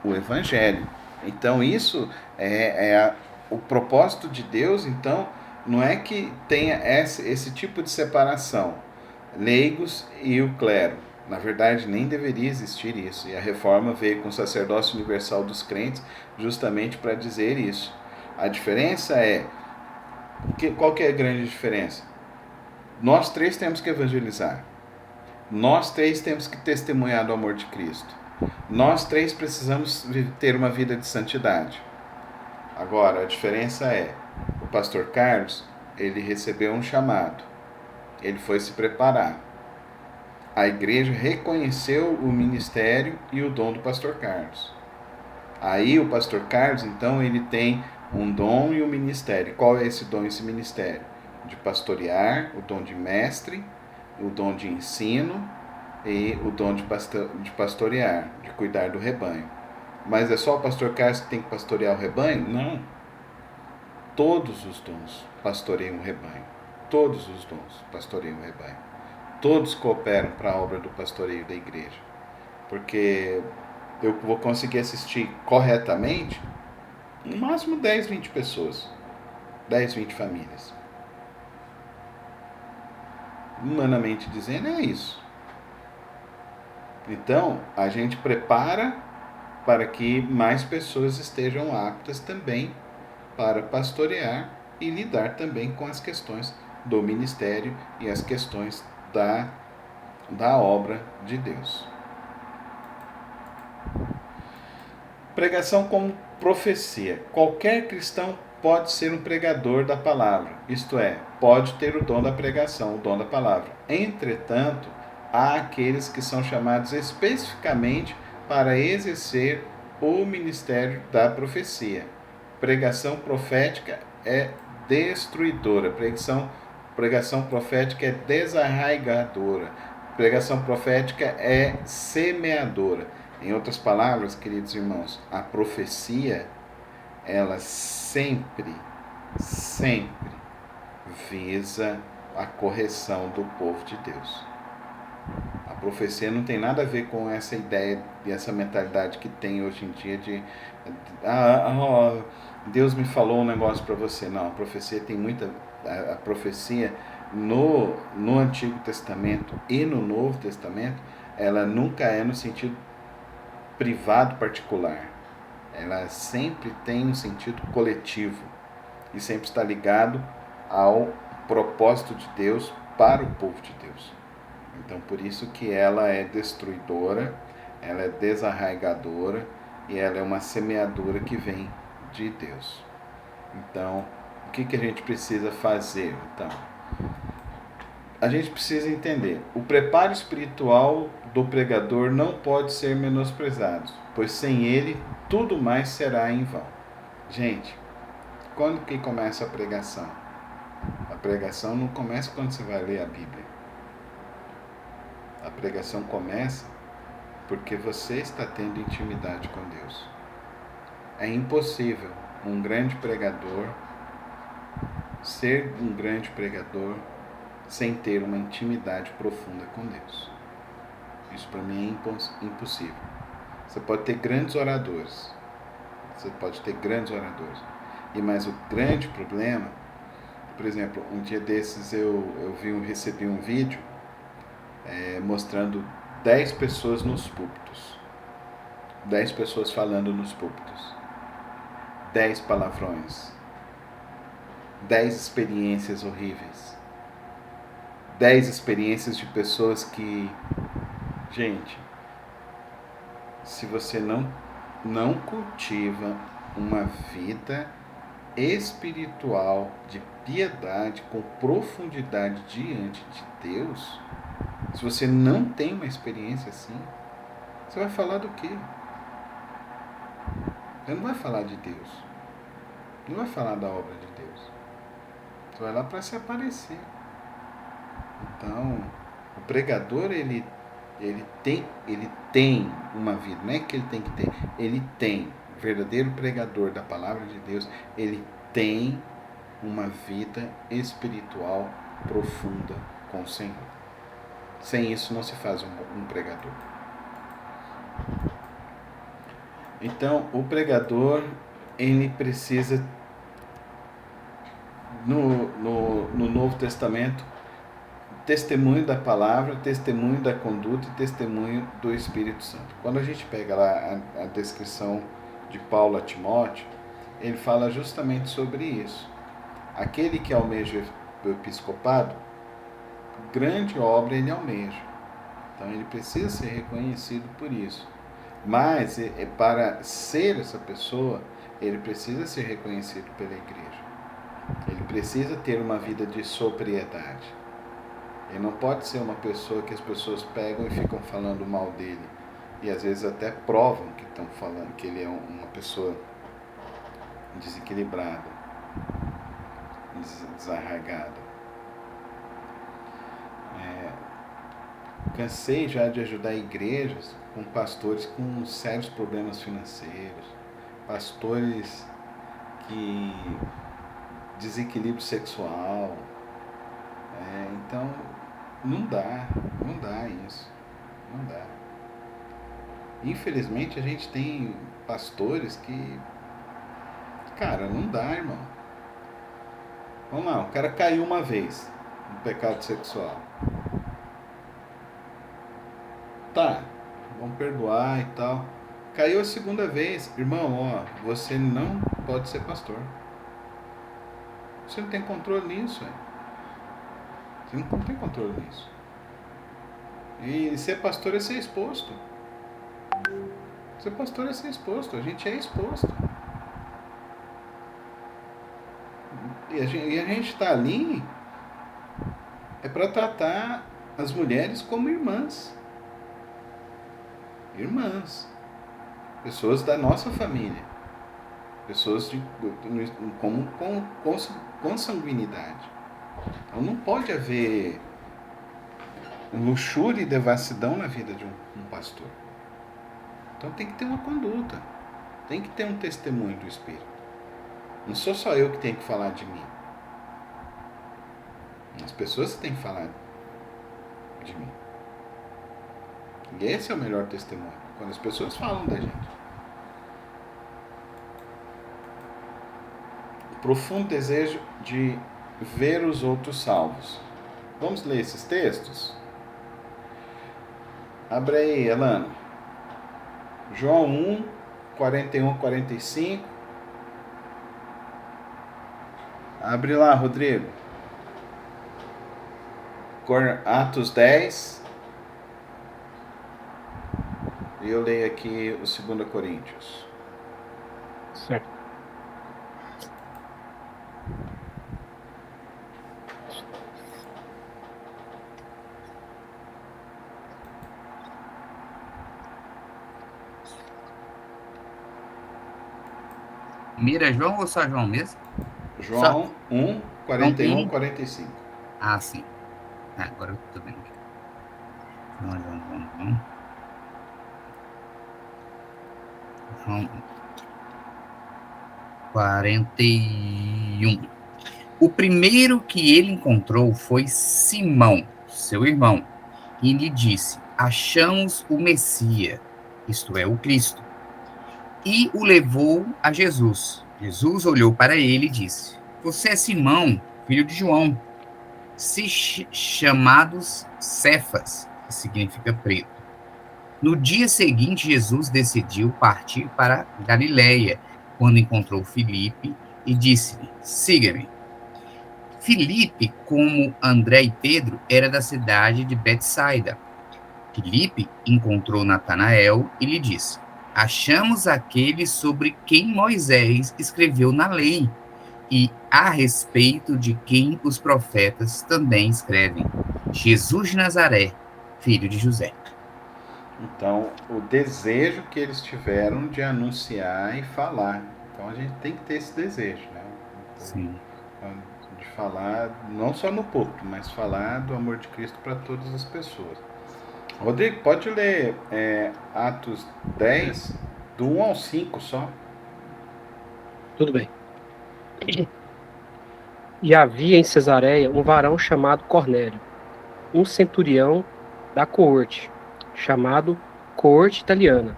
o evangelho. Então isso o propósito de Deus. Então não é que tenha esse tipo de separação, leigos e o clero. Na verdade, nem deveria existir isso. E a reforma veio com o sacerdócio universal dos crentes justamente para dizer isso. A diferença é... Qual que é a grande diferença? Nós três temos que evangelizar. Nós três temos que testemunhar do amor de Cristo. Nós três precisamos ter uma vida de santidade. Agora, a diferença é... O pastor Carlos, ele recebeu um chamado. Ele foi se preparar. A igreja reconheceu o ministério e o dom do pastor Carlos. Aí o pastor Carlos, então, ele tem um dom e um ministério. Qual é esse dom e esse ministério? De pastorear, o dom de mestre, o dom de ensino e o dom de pastorear, de cuidar do rebanho. Mas é só o pastor Carlos que tem que pastorear o rebanho? Não. Todos os dons pastoreiam o rebanho. Todos os dons pastoreiam o rebanho. Todos cooperam para a obra do pastoreio da igreja. Porque eu vou conseguir assistir corretamente no máximo 10, 20 pessoas. 10, 20 famílias. Humanamente dizendo, é isso. Então, a gente prepara para que mais pessoas estejam aptas também para pastorear e lidar também com as questões do ministério e as questões da obra de Deus. Pregação como profecia. Qualquer cristão pode ser um pregador da palavra, isto é, pode ter o dom da pregação, o dom da palavra. Entretanto, há aqueles que são chamados especificamente para exercer o ministério da profecia. Pregação profética é destruidora, pregação profética é desarraigadora, pregação profética é semeadora. Em outras palavras, queridos irmãos, a profecia, ela sempre visa a correção do povo de Deus. A profecia não tem nada a ver com essa ideia e essa mentalidade que tem hoje em dia de Deus me falou um negócio para você. Não, a profecia tem muita... A profecia no Antigo Testamento e no Novo Testamento, ela nunca é no sentido privado particular. Ela sempre tem um sentido coletivo e sempre está ligado ao propósito de Deus para o povo de Deus. Então, por isso que ela é destruidora, ela é desarraigadora e ela é uma semeadura que vem de Deus. Então, o que a gente precisa fazer? Então, a gente precisa entender, o preparo espiritual do pregador não pode ser menosprezado, pois sem ele tudo mais será em vão. Gente, quando que começa a pregação? A pregação não começa quando você vai ler a Bíblia. A pregação começa porque você está tendo intimidade com Deus. É impossível um grande pregador ser um grande pregador sem ter uma intimidade profunda com Deus. Isso para mim é impossível. Você pode ter grandes oradores. Mas o grande problema, por exemplo, um dia desses eu recebi um vídeo mostrando 10 pessoas nos púlpitos. 10 pessoas falando nos púlpitos. 10 palavrões. 10 experiências horríveis. 10 experiências de pessoas que... Gente, se você não cultiva uma vida espiritual de piedade com profundidade diante de Deus, se você não tem uma experiência assim, você vai falar do quê? Você não vai falar de Deus. Não vai falar da obra de Deus. Você vai lá para se aparecer. Então, o pregador, ele tem uma vida. Não é que ele tem que ter. Ele tem. O verdadeiro pregador da palavra de Deus, ele tem uma vida espiritual profunda com o Senhor. Sem isso não se faz um pregador. Então, o pregador, ele precisa, no Novo Testamento, testemunho da palavra, testemunho da conduta e testemunho do Espírito Santo. Quando a gente pega lá a descrição de Paulo a Timóteo, ele fala justamente sobre isso. Aquele que almeja o episcopado, grande obra ele almeja. Então ele precisa ser reconhecido por isso. Mas para ser essa pessoa, ele precisa ser reconhecido pela igreja. Ele precisa ter uma vida de sobriedade. Ele não pode ser uma pessoa que as pessoas pegam e ficam falando mal dele. E às vezes até provam que estão falando que ele é uma pessoa desequilibrada, desarraigada. Cansei já de ajudar igrejas com pastores com sérios problemas financeiros, pastores que desequilíbrio sexual. Então, não dá isso, não dá. Infelizmente, a gente tem pastores que, cara, não dá, irmão. Vamos lá, o cara caiu uma vez no pecado sexual. Tá, vamos perdoar e tal. Caiu a segunda vez, irmão, você não pode ser pastor. Você não tem controle nisso, Você não tem controle nisso. E ser pastor é ser exposto. Ser pastor é ser exposto. A gente é exposto. E a gente está ali para tratar as mulheres como irmãs. Irmãs. Pessoas da nossa família. Pessoas com consanguinidade. Então não pode haver luxúria e devassidão na vida de um pastor. Então tem que ter uma conduta. Tem que ter um testemunho do Espírito. Não sou só eu que tenho que falar de mim. As pessoas têm que falar de mim. E esse é o melhor testemunho. Quando as pessoas falam da gente. Profundo desejo de ver os outros salvos. Vamos ler esses textos? Abre aí, Elano. João 1, 41, 45. Abre lá, Rodrigo. Atos 10. E eu leio aqui o 2 Coríntios. Certo. Mira João ou só João mesmo? João 1, 41, 45. Ah, sim. Agora eu tô vendo aqui. João 41. O primeiro que ele encontrou foi Simão, seu irmão, e lhe disse: achamos o Messias, isto é, o Cristo. E o levou a Jesus. Jesus olhou para ele e disse: você é Simão, filho de João, chamados Cefas, que significa preto. No dia seguinte, Jesus decidiu partir para Galiléia, quando encontrou Filipe e disse-lhe: siga-me. Filipe, como André e Pedro, era da cidade de Betsaida. Filipe encontrou Natanael e lhe disse: achamos aquele sobre quem Moisés escreveu na lei, e a respeito de quem os profetas também escrevem, Jesus de Nazaré, filho de José. Então, o desejo que eles tiveram de anunciar e falar. Então, a gente tem que ter esse desejo, né? Sim. De falar, não só no púlpito, mas falar do amor de Cristo para todas as pessoas. Rodrigo, pode ler Atos 10, do 1 ao 5 só. Tudo bem. E havia em Cesareia um varão chamado Cornélio, um centurião da coorte, chamado coorte italiana,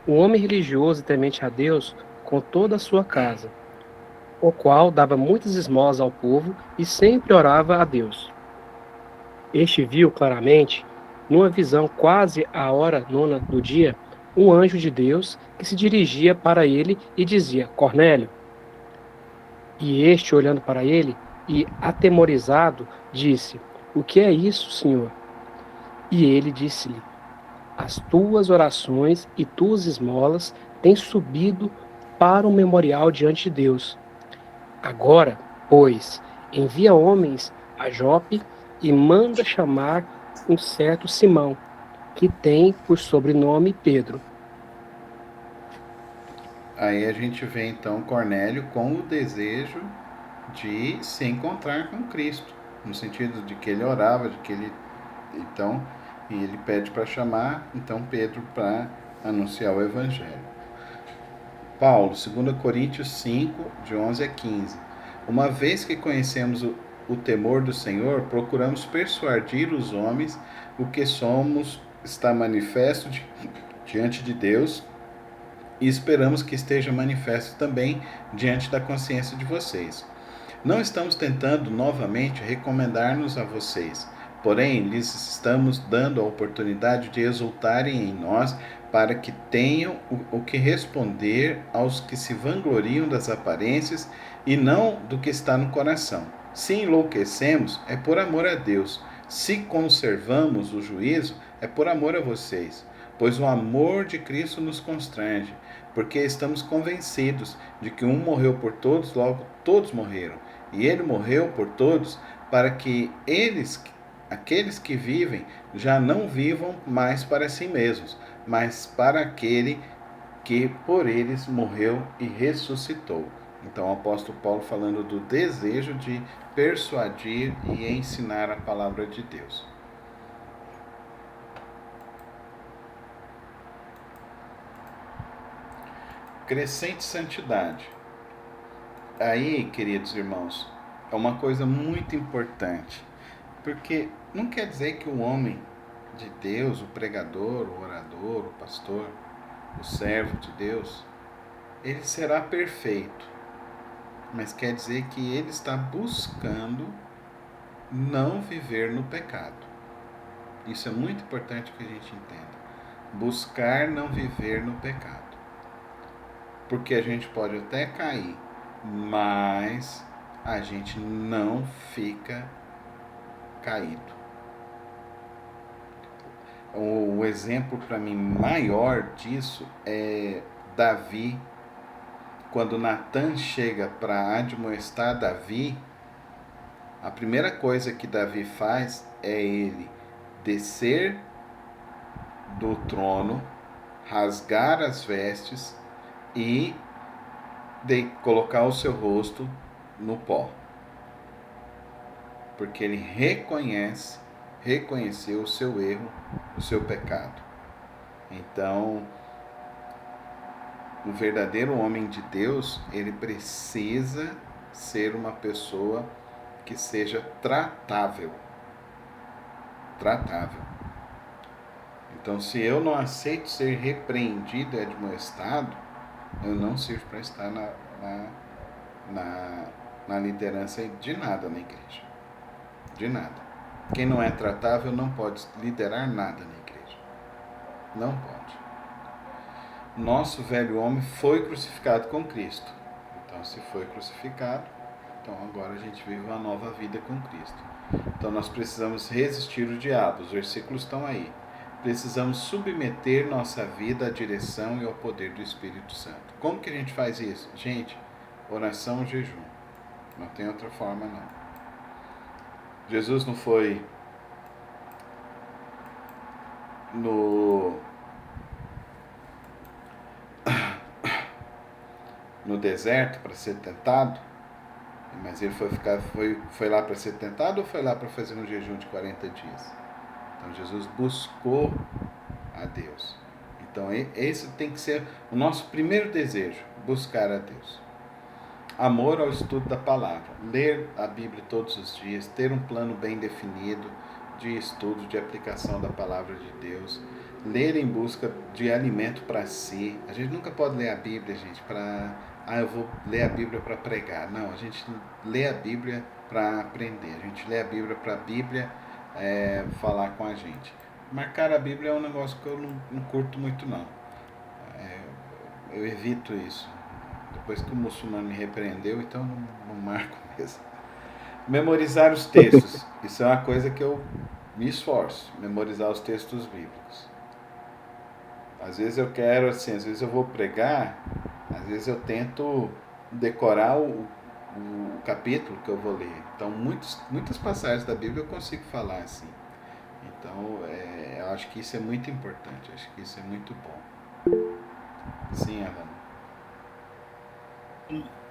um homem religioso e temente a Deus com toda a sua casa, o qual dava muitas esmolas ao povo e sempre orava a Deus. Este viu claramente, numa visão quase à hora nona do dia, um anjo de Deus que se dirigia para ele e dizia: Cornélio. E este, olhando para ele e atemorizado, disse: O que é isso, Senhor? E ele disse-lhe: As tuas orações e tuas esmolas têm subido para o memorial diante de Deus. Agora, pois, envia homens a Jope e manda chamar um certo Simão, que tem por sobrenome Pedro. Aí a gente vê então Cornélio com o desejo de se encontrar com Cristo, no sentido de que ele orava, de que ele então e ele pede para chamar então Pedro para anunciar o evangelho. Paulo, 2 Coríntios 5, de 11 a 15. Uma vez que conhecemos o temor do Senhor, procuramos persuadir os homens o que somos está manifesto diante de Deus e esperamos que esteja manifesto também diante da consciência de vocês. Não estamos tentando novamente recomendar-nos a vocês, porém lhes estamos dando a oportunidade de exultarem em nós para que tenham o que responder aos que se vangloriam das aparências e não do que está no coração. Se enlouquecemos, é por amor a Deus. Se conservamos o juízo, é por amor a vocês. Pois o amor de Cristo nos constrange, porque estamos convencidos de que um morreu por todos, logo todos morreram. E ele morreu por todos para que aqueles que vivem, já não vivam mais para si mesmos, mas para aquele que por eles morreu e ressuscitou. Então, o apóstolo Paulo falando do desejo de persuadir e ensinar a palavra de Deus. Crescente santidade. Aí, queridos irmãos, é uma coisa muito importante, porque não quer dizer que o homem de Deus, o pregador, o orador, o pastor, o servo de Deus, ele será perfeito, mas quer dizer que ele está buscando não viver no pecado. Isso é muito importante que a gente entenda. Buscar não viver no pecado. Porque a gente pode até cair, mas a gente não fica caído. O exemplo para mim maior disso é Davi, quando Natan chega para admoestar Davi, a primeira coisa que Davi faz é ele descer do trono, rasgar as vestes e colocar o seu rosto no pó. Porque ele reconheceu o seu erro, o seu pecado. Então, o verdadeiro homem de Deus, ele precisa ser uma pessoa que seja tratável. Tratável. Então, se eu não aceito ser repreendido e admoestado, eu não sirvo para estar na liderança de nada na igreja. De nada. Quem não é tratável não pode liderar nada na igreja. Não pode. Nosso velho homem foi crucificado com Cristo. Então, se foi crucificado, então agora a gente vive uma nova vida com Cristo. Então, nós precisamos resistir o diabo. Os versículos estão aí. Precisamos submeter nossa vida à direção e ao poder do Espírito Santo. Como que a gente faz isso? Gente, oração e jejum. Não tem outra forma, não. Jesus não foi no deserto para ser tentado, mas ele foi lá para ser tentado ou foi lá para fazer um jejum de 40 dias? Então Jesus buscou a Deus. Então esse tem que ser o nosso primeiro desejo, buscar a Deus. Amor ao estudo da palavra, ler a Bíblia todos os dias, ter um plano bem definido de estudo, de aplicação da palavra de Deus, ler em busca de alimento para si. A gente nunca pode ler a Bíblia, gente, eu vou ler a Bíblia para pregar. Não, a gente lê a Bíblia para aprender. A gente lê a Bíblia para a Bíblia falar com a gente. Marcar a Bíblia é um negócio que eu não curto muito, não. Eu evito isso. Depois que o muçulmano me repreendeu, então não marco mesmo. Memorizar os textos. Isso é uma coisa que eu me esforço. Memorizar os textos bíblicos. Às vezes eu quero, assim, às vezes eu vou pregar, às vezes eu tento decorar o capítulo que eu vou ler. Então, muitas passagens da Bíblia eu consigo falar assim. Então, eu acho que isso é muito importante, acho que isso é muito bom. Sim, Alana.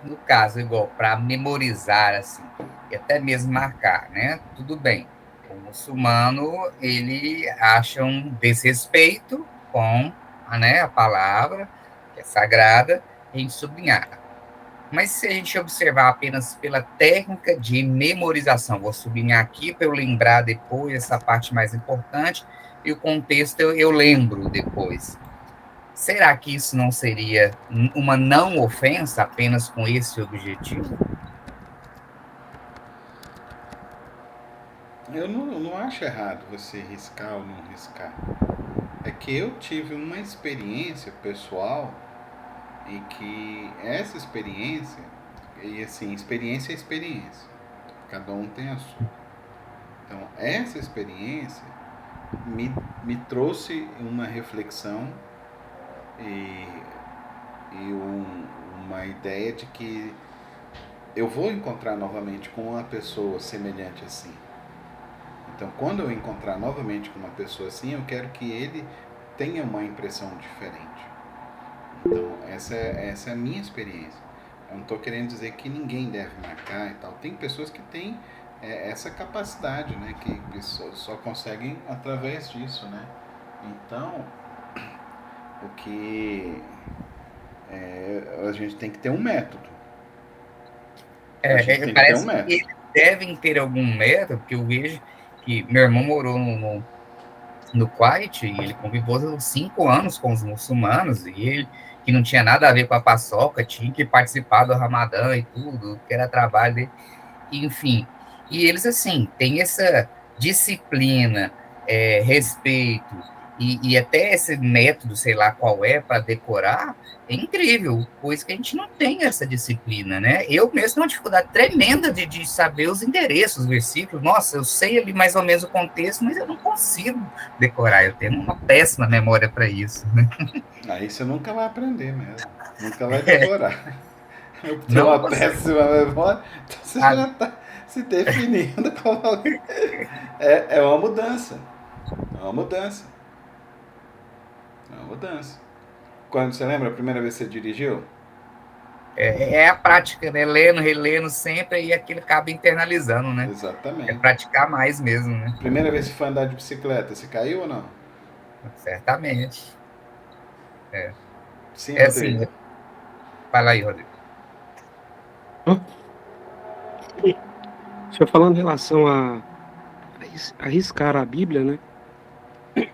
No caso, igual para memorizar, assim, e até mesmo marcar, né? Tudo bem. O muçulmano, ele acha um desrespeito com a palavra, que é sagrada, em sublinhar. Mas se a gente observar apenas pela técnica de memorização, vou sublinhar aqui para eu lembrar depois essa parte mais importante, e o contexto eu lembro depois. Será que isso não seria uma não ofensa apenas com esse objetivo? Eu não acho errado você riscar ou não riscar. É que eu tive uma experiência pessoal em que essa experiência, e assim, experiência é experiência, cada um tem a sua. Então, essa experiência me trouxe uma reflexão e uma ideia de que eu vou encontrar novamente com uma pessoa semelhante assim. Então, quando eu encontrar novamente com uma pessoa assim, eu quero que ele tenha uma impressão diferente. Então, essa é a minha experiência. Eu não estou querendo dizer que ninguém deve marcar e tal. Tem pessoas que têm essa capacidade, né? Que só conseguem através disso, né? Então, o que a gente tem que ter um método. Parece que eles devem ter algum método, porque eu vejo que meu irmão morou no Kuwait e ele conviveu 5 anos com os muçulmanos e ele, que não tinha nada a ver com a paçoca, tinha que participar do Ramadã e tudo, que era trabalho dele, enfim. E eles, assim, têm essa disciplina, respeito, e até esse método, sei lá qual é, para decorar, é incrível, pois que a gente não tem essa disciplina, né? Eu mesmo tenho uma dificuldade tremenda de saber os endereços, os versículos. Nossa, eu sei ali mais ou menos o contexto, mas eu não consigo decorar. Eu tenho uma péssima memória para isso, né? Aí você nunca vai aprender mesmo. Nunca vai decorar. Eu tenho Não uma péssima memória, então você já está se definindo como alguém. É uma mudança. É uma mudança. É uma mudança. Quando você lembra a primeira vez que você dirigiu? É a prática, né? Lendo, relendo sempre, e aquilo acaba internalizando, né? Exatamente. É praticar mais mesmo, né? Primeira vez que foi andar de bicicleta, você caiu ou não? Certamente. Sim, Rodrigo. Assim. Fala aí, Rodrigo. O senhor falando em relação a arriscar a Bíblia, né?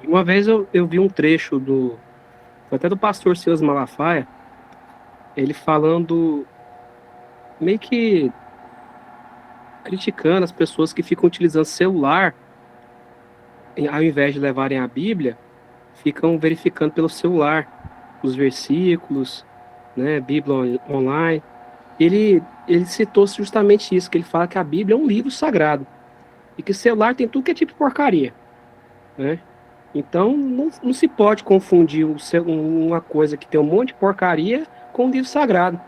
Uma vez eu vi um trecho foi até do pastor Silas Malafaia, ele falando, meio que criticando as pessoas que ficam utilizando celular, ao invés de levarem a Bíblia, ficam verificando pelo celular os versículos, né, Bíblia online. Ele citou justamente isso, que ele fala que a Bíblia é um livro sagrado e que o celular tem tudo que é tipo de porcaria, né? Então não se pode confundir uma coisa que tem um monte de porcaria com um livro sagrado,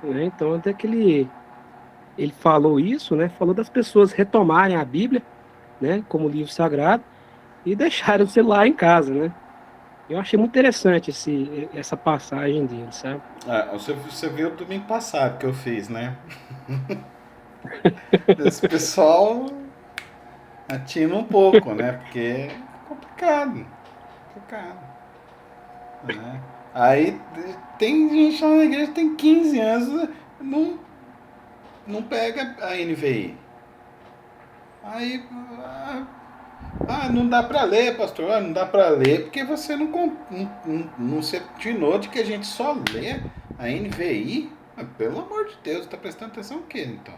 né? Então até que ele falou isso, né? Falou das pessoas retomarem a Bíblia, né, como livro sagrado e deixarem o celular em casa, né? Eu achei muito interessante essa passagem dele, sabe? Ah, você viu o domingo passado que eu fiz, né? Esse pessoal atina um pouco, né? Porque é complicado. Complicado. Né? Aí tem gente lá na igreja que tem 15 anos, não, não pega a NVI. Aí, não dá pra ler, pastor. Não dá pra ler porque você não se atinou de que a gente só lê a NVI. Pelo amor de Deus, tá prestando atenção o quê, então?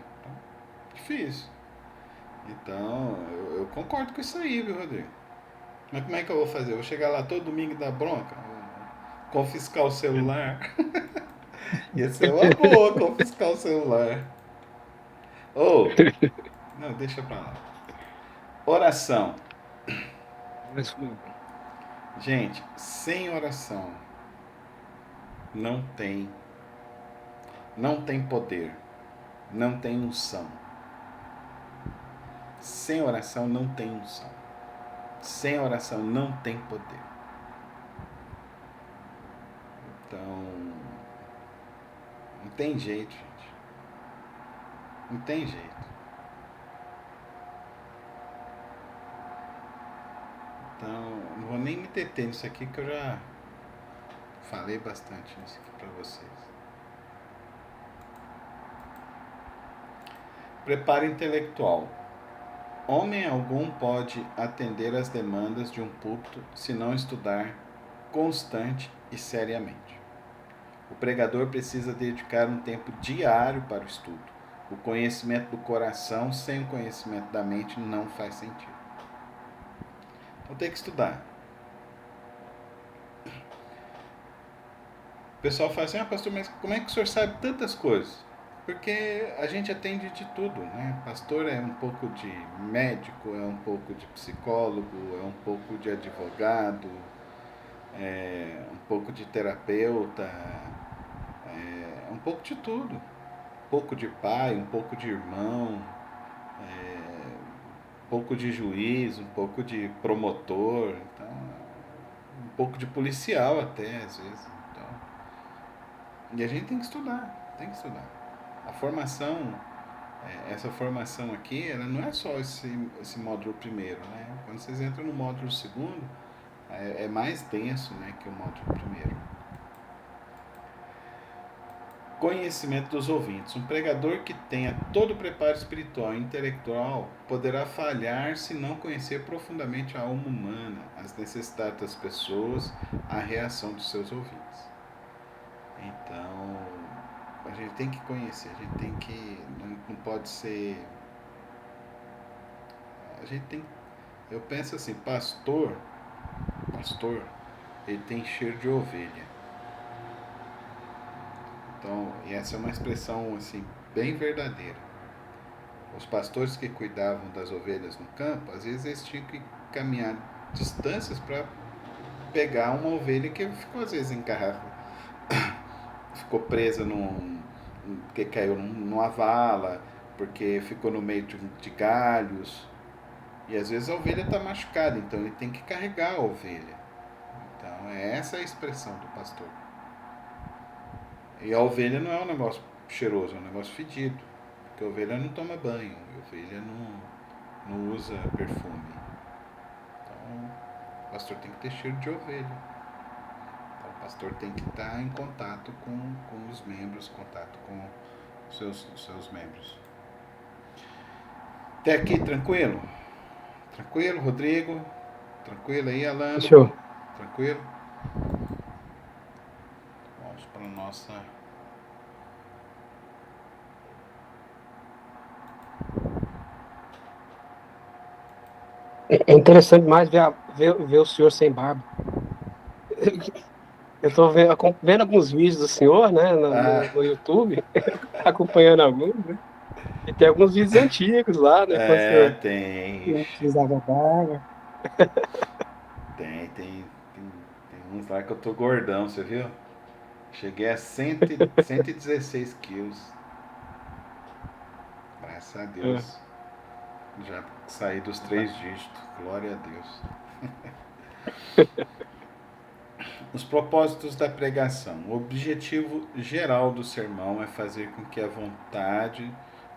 Difícil. Então, eu concordo com isso aí, viu, Rodrigo? Mas como é que eu vou fazer? Eu vou chegar lá todo domingo e dar bronca? Confiscar o celular? Ia ser uma boa confiscar o celular. Ou, não, deixa pra lá. Oração. Mas, Gente, sem oração não tem, não tem poder, não tem unção. Sem oração não tem unção. Sem oração não tem poder. Então, não tem jeito, gente. Não tem jeito. Então, não vou nem me deter nisso aqui que eu já falei bastante nisso aqui para vocês. Preparo intelectual. Homem algum pode atender às demandas de um púlpito se não estudar constante e seriamente. O pregador precisa dedicar um tempo diário para o estudo. O conhecimento do coração sem o conhecimento da mente não faz sentido. Então tem que estudar. O pessoal fala assim, pastor, mas como é que o senhor sabe tantas coisas? Porque a gente atende de tudo, né? Pastor é um pouco de médico, é um pouco de psicólogo, é um pouco de advogado, é um pouco de terapeuta, é um pouco de tudo. Um pouco de pai, um pouco de irmão, um pouco de juiz, um pouco de promotor, então, um pouco de policial até, às vezes. Então, e a gente tem que estudar, tem que estudar. A formação, essa formação aqui, ela não é só esse módulo primeiro, né? Quando vocês entram no módulo segundo, é mais denso, né, que o módulo primeiro. Conhecimento dos ouvintes. Um pregador que tenha todo o preparo espiritual e intelectual poderá falhar se não conhecer profundamente a alma humana, as necessidades das pessoas, a reação dos seus ouvintes. Então, a gente tem que conhecer, a gente tem que. Não pode ser. A gente tem. Eu penso assim, pastor, ele tem cheiro de ovelha. Então, e essa é uma expressão assim bem verdadeira. Os pastores que cuidavam das ovelhas no campo, às vezes eles tinham que caminhar distâncias para pegar uma ovelha que ficou às vezes encarrada, ficou presa porque caiu numa vala, porque ficou no meio de galhos. E às vezes a ovelha está machucada, então ele tem que carregar a ovelha. Então é essa a expressão do pastor. E a ovelha não é um negócio cheiroso, é um negócio fedido. Porque a ovelha não toma banho, a ovelha não usa perfume. Então o pastor tem que ter cheiro de ovelha. Então o pastor tem que estar em contato com os membros, contato com os seus membros. Até aqui, tranquilo? Tranquilo, Rodrigo? Tranquilo aí, Alano? senhor, Tranquilo? Vamos para a nossa. é interessante mais ver o senhor sem barba. Eu estou vendo alguns vídeos do senhor, né, Ah, no YouTube, acompanhando alguns, né? E tem alguns vídeos antigos lá, né, quando o senhor tem. não precisava barba. Tem uns lá que eu tô gordão, você viu? Cheguei a 116 quilos. Graças a É. Deus. Já saí dos 3 dígitos. Glória a Deus. Os propósitos da pregação. O objetivo geral do sermão é fazer com que a vontade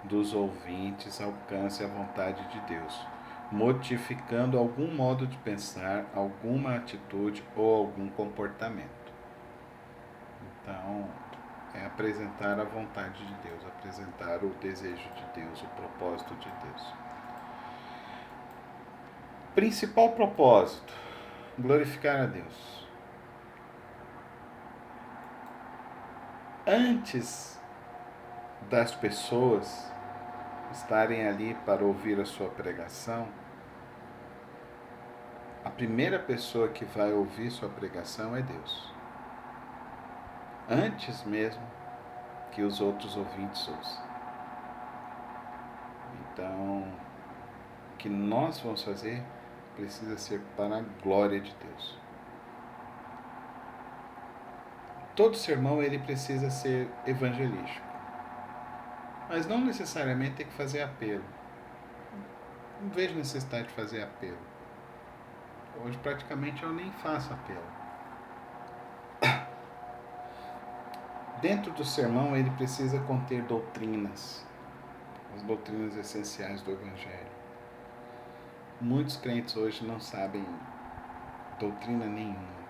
dos ouvintes alcance a vontade de Deus, modificando algum modo de pensar, alguma atitude ou algum comportamento. Então, é apresentar a vontade de Deus, apresentar o desejo de Deus, o propósito de Deus. Principal propósito: glorificar a Deus. Antes das pessoas estarem ali para ouvir a sua pregação, a primeira pessoa que vai ouvir sua pregação é Deus. Antes mesmo que os outros ouvintes ouçam. Então, o que nós vamos fazer precisa ser para a glória de Deus. Todo sermão ele precisa ser evangelístico, mas não necessariamente tem que fazer apelo. Não vejo necessidade de fazer apelo. Hoje praticamente eu nem faço apelo. Dentro do sermão ele precisa conter doutrinas, as doutrinas essenciais do Evangelho. Muitos crentes hoje não sabem doutrina nenhuma.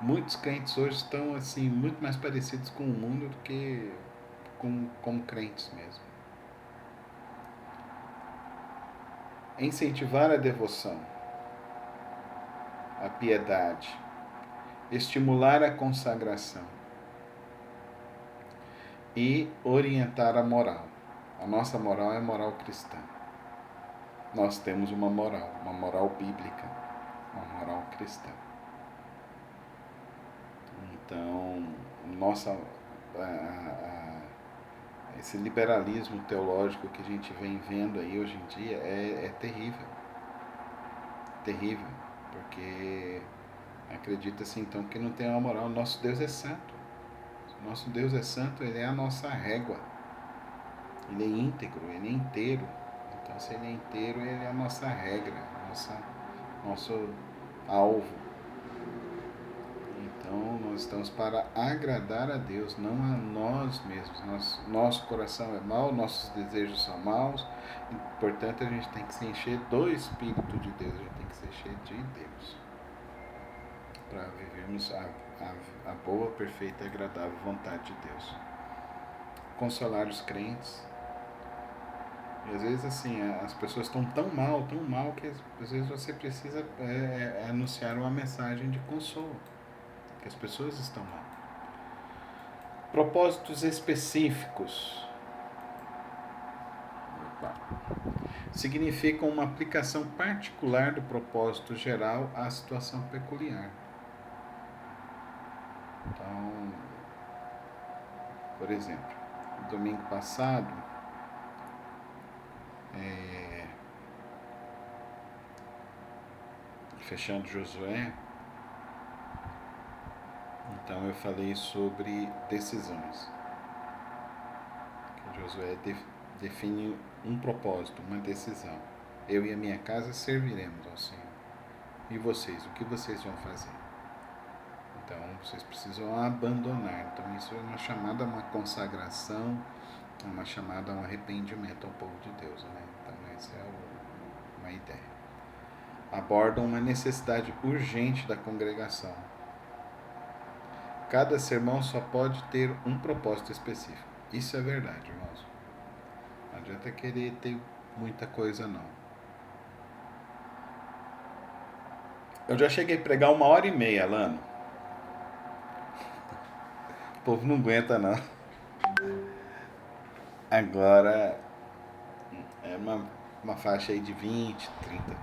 Muitos crentes hoje estão assim muito mais parecidos com o mundo do que como crentes mesmo. Incentivar a devoção, a piedade, estimular a consagração e orientar a moral. A nossa moral é a moral cristã. Nós temos uma moral bíblica, uma moral cristã. Então, esse liberalismo teológico que a gente vem vendo aí hoje em dia é terrível. Terrível, porque acredita-se então que não tem uma moral. Nosso Deus é santo. Nosso Deus é santo, ele é a nossa régua. Ele é íntegro, ele é inteiro. Então, se ele é inteiro, ele é a nossa regra, nosso alvo. Então, nós estamos para agradar a Deus, não a nós mesmos. Nosso coração é mau, nossos desejos são maus, e, portanto, a gente tem que se encher do Espírito de Deus, a gente tem que se encher de Deus, para vivermos a boa, perfeita e agradável vontade de Deus. Consolar os crentes. E às vezes assim, as pessoas estão tão mal, que às vezes você precisa anunciar uma mensagem de consolo, que as pessoas estão mal. Propósitos específicos significam uma aplicação particular do propósito geral à situação peculiar. Então, por exemplo, no domingo passado, fechando Josué, então eu falei sobre decisões. Que Josué define um propósito, uma decisão. Eu e a minha casa serviremos ao Senhor. E vocês, o que vocês vão fazer? Então, vocês precisam abandonar. Então, isso é uma chamada a uma consagração, é uma chamada a um arrependimento ao povo de Deus, né? Então, essa é uma ideia. Abordam uma necessidade urgente da congregação. Cada sermão só pode ter um propósito específico. Isso é verdade, irmãos. Não adianta querer ter muita coisa, não. Eu já cheguei a pregar 1h30, Lano. O povo não aguenta, não. Agora é uma faixa aí de 20, 30,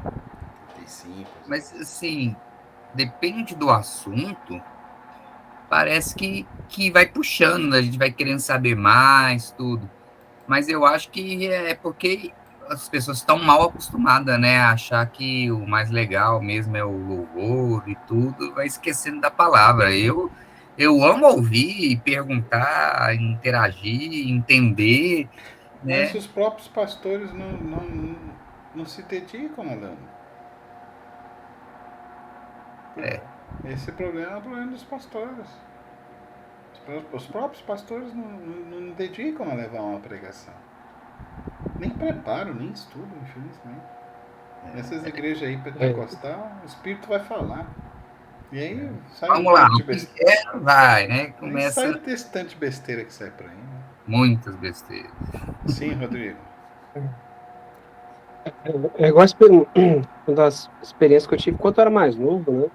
35. Mas, assim, depende do assunto, parece que vai puxando, né? A gente vai querendo saber mais, tudo. Mas eu acho que é porque as pessoas estão mal acostumadas, né? A achar que o mais legal mesmo é o louvor e tudo, vai esquecendo da palavra. Eu amo ouvir, perguntar, interagir, entender, Mas né? os próprios pastores não se dedicam, Alano. Esse problema é o problema dos pastores. Os próprios pastores não dedicam a levar uma pregação. Nem preparam, nem estudam, infelizmente. Nessas igrejas aí pentecostal, o Espírito vai falar. E aí sai um Vamos lá, tanto de o que besteira. quer, vai, né? Aí sai Começa desse tanto de besteira que sai por aí. Né? muitas besteiras. Sim, Rodrigo. É igual uma das experiências que eu tive quando eu era mais novo, né?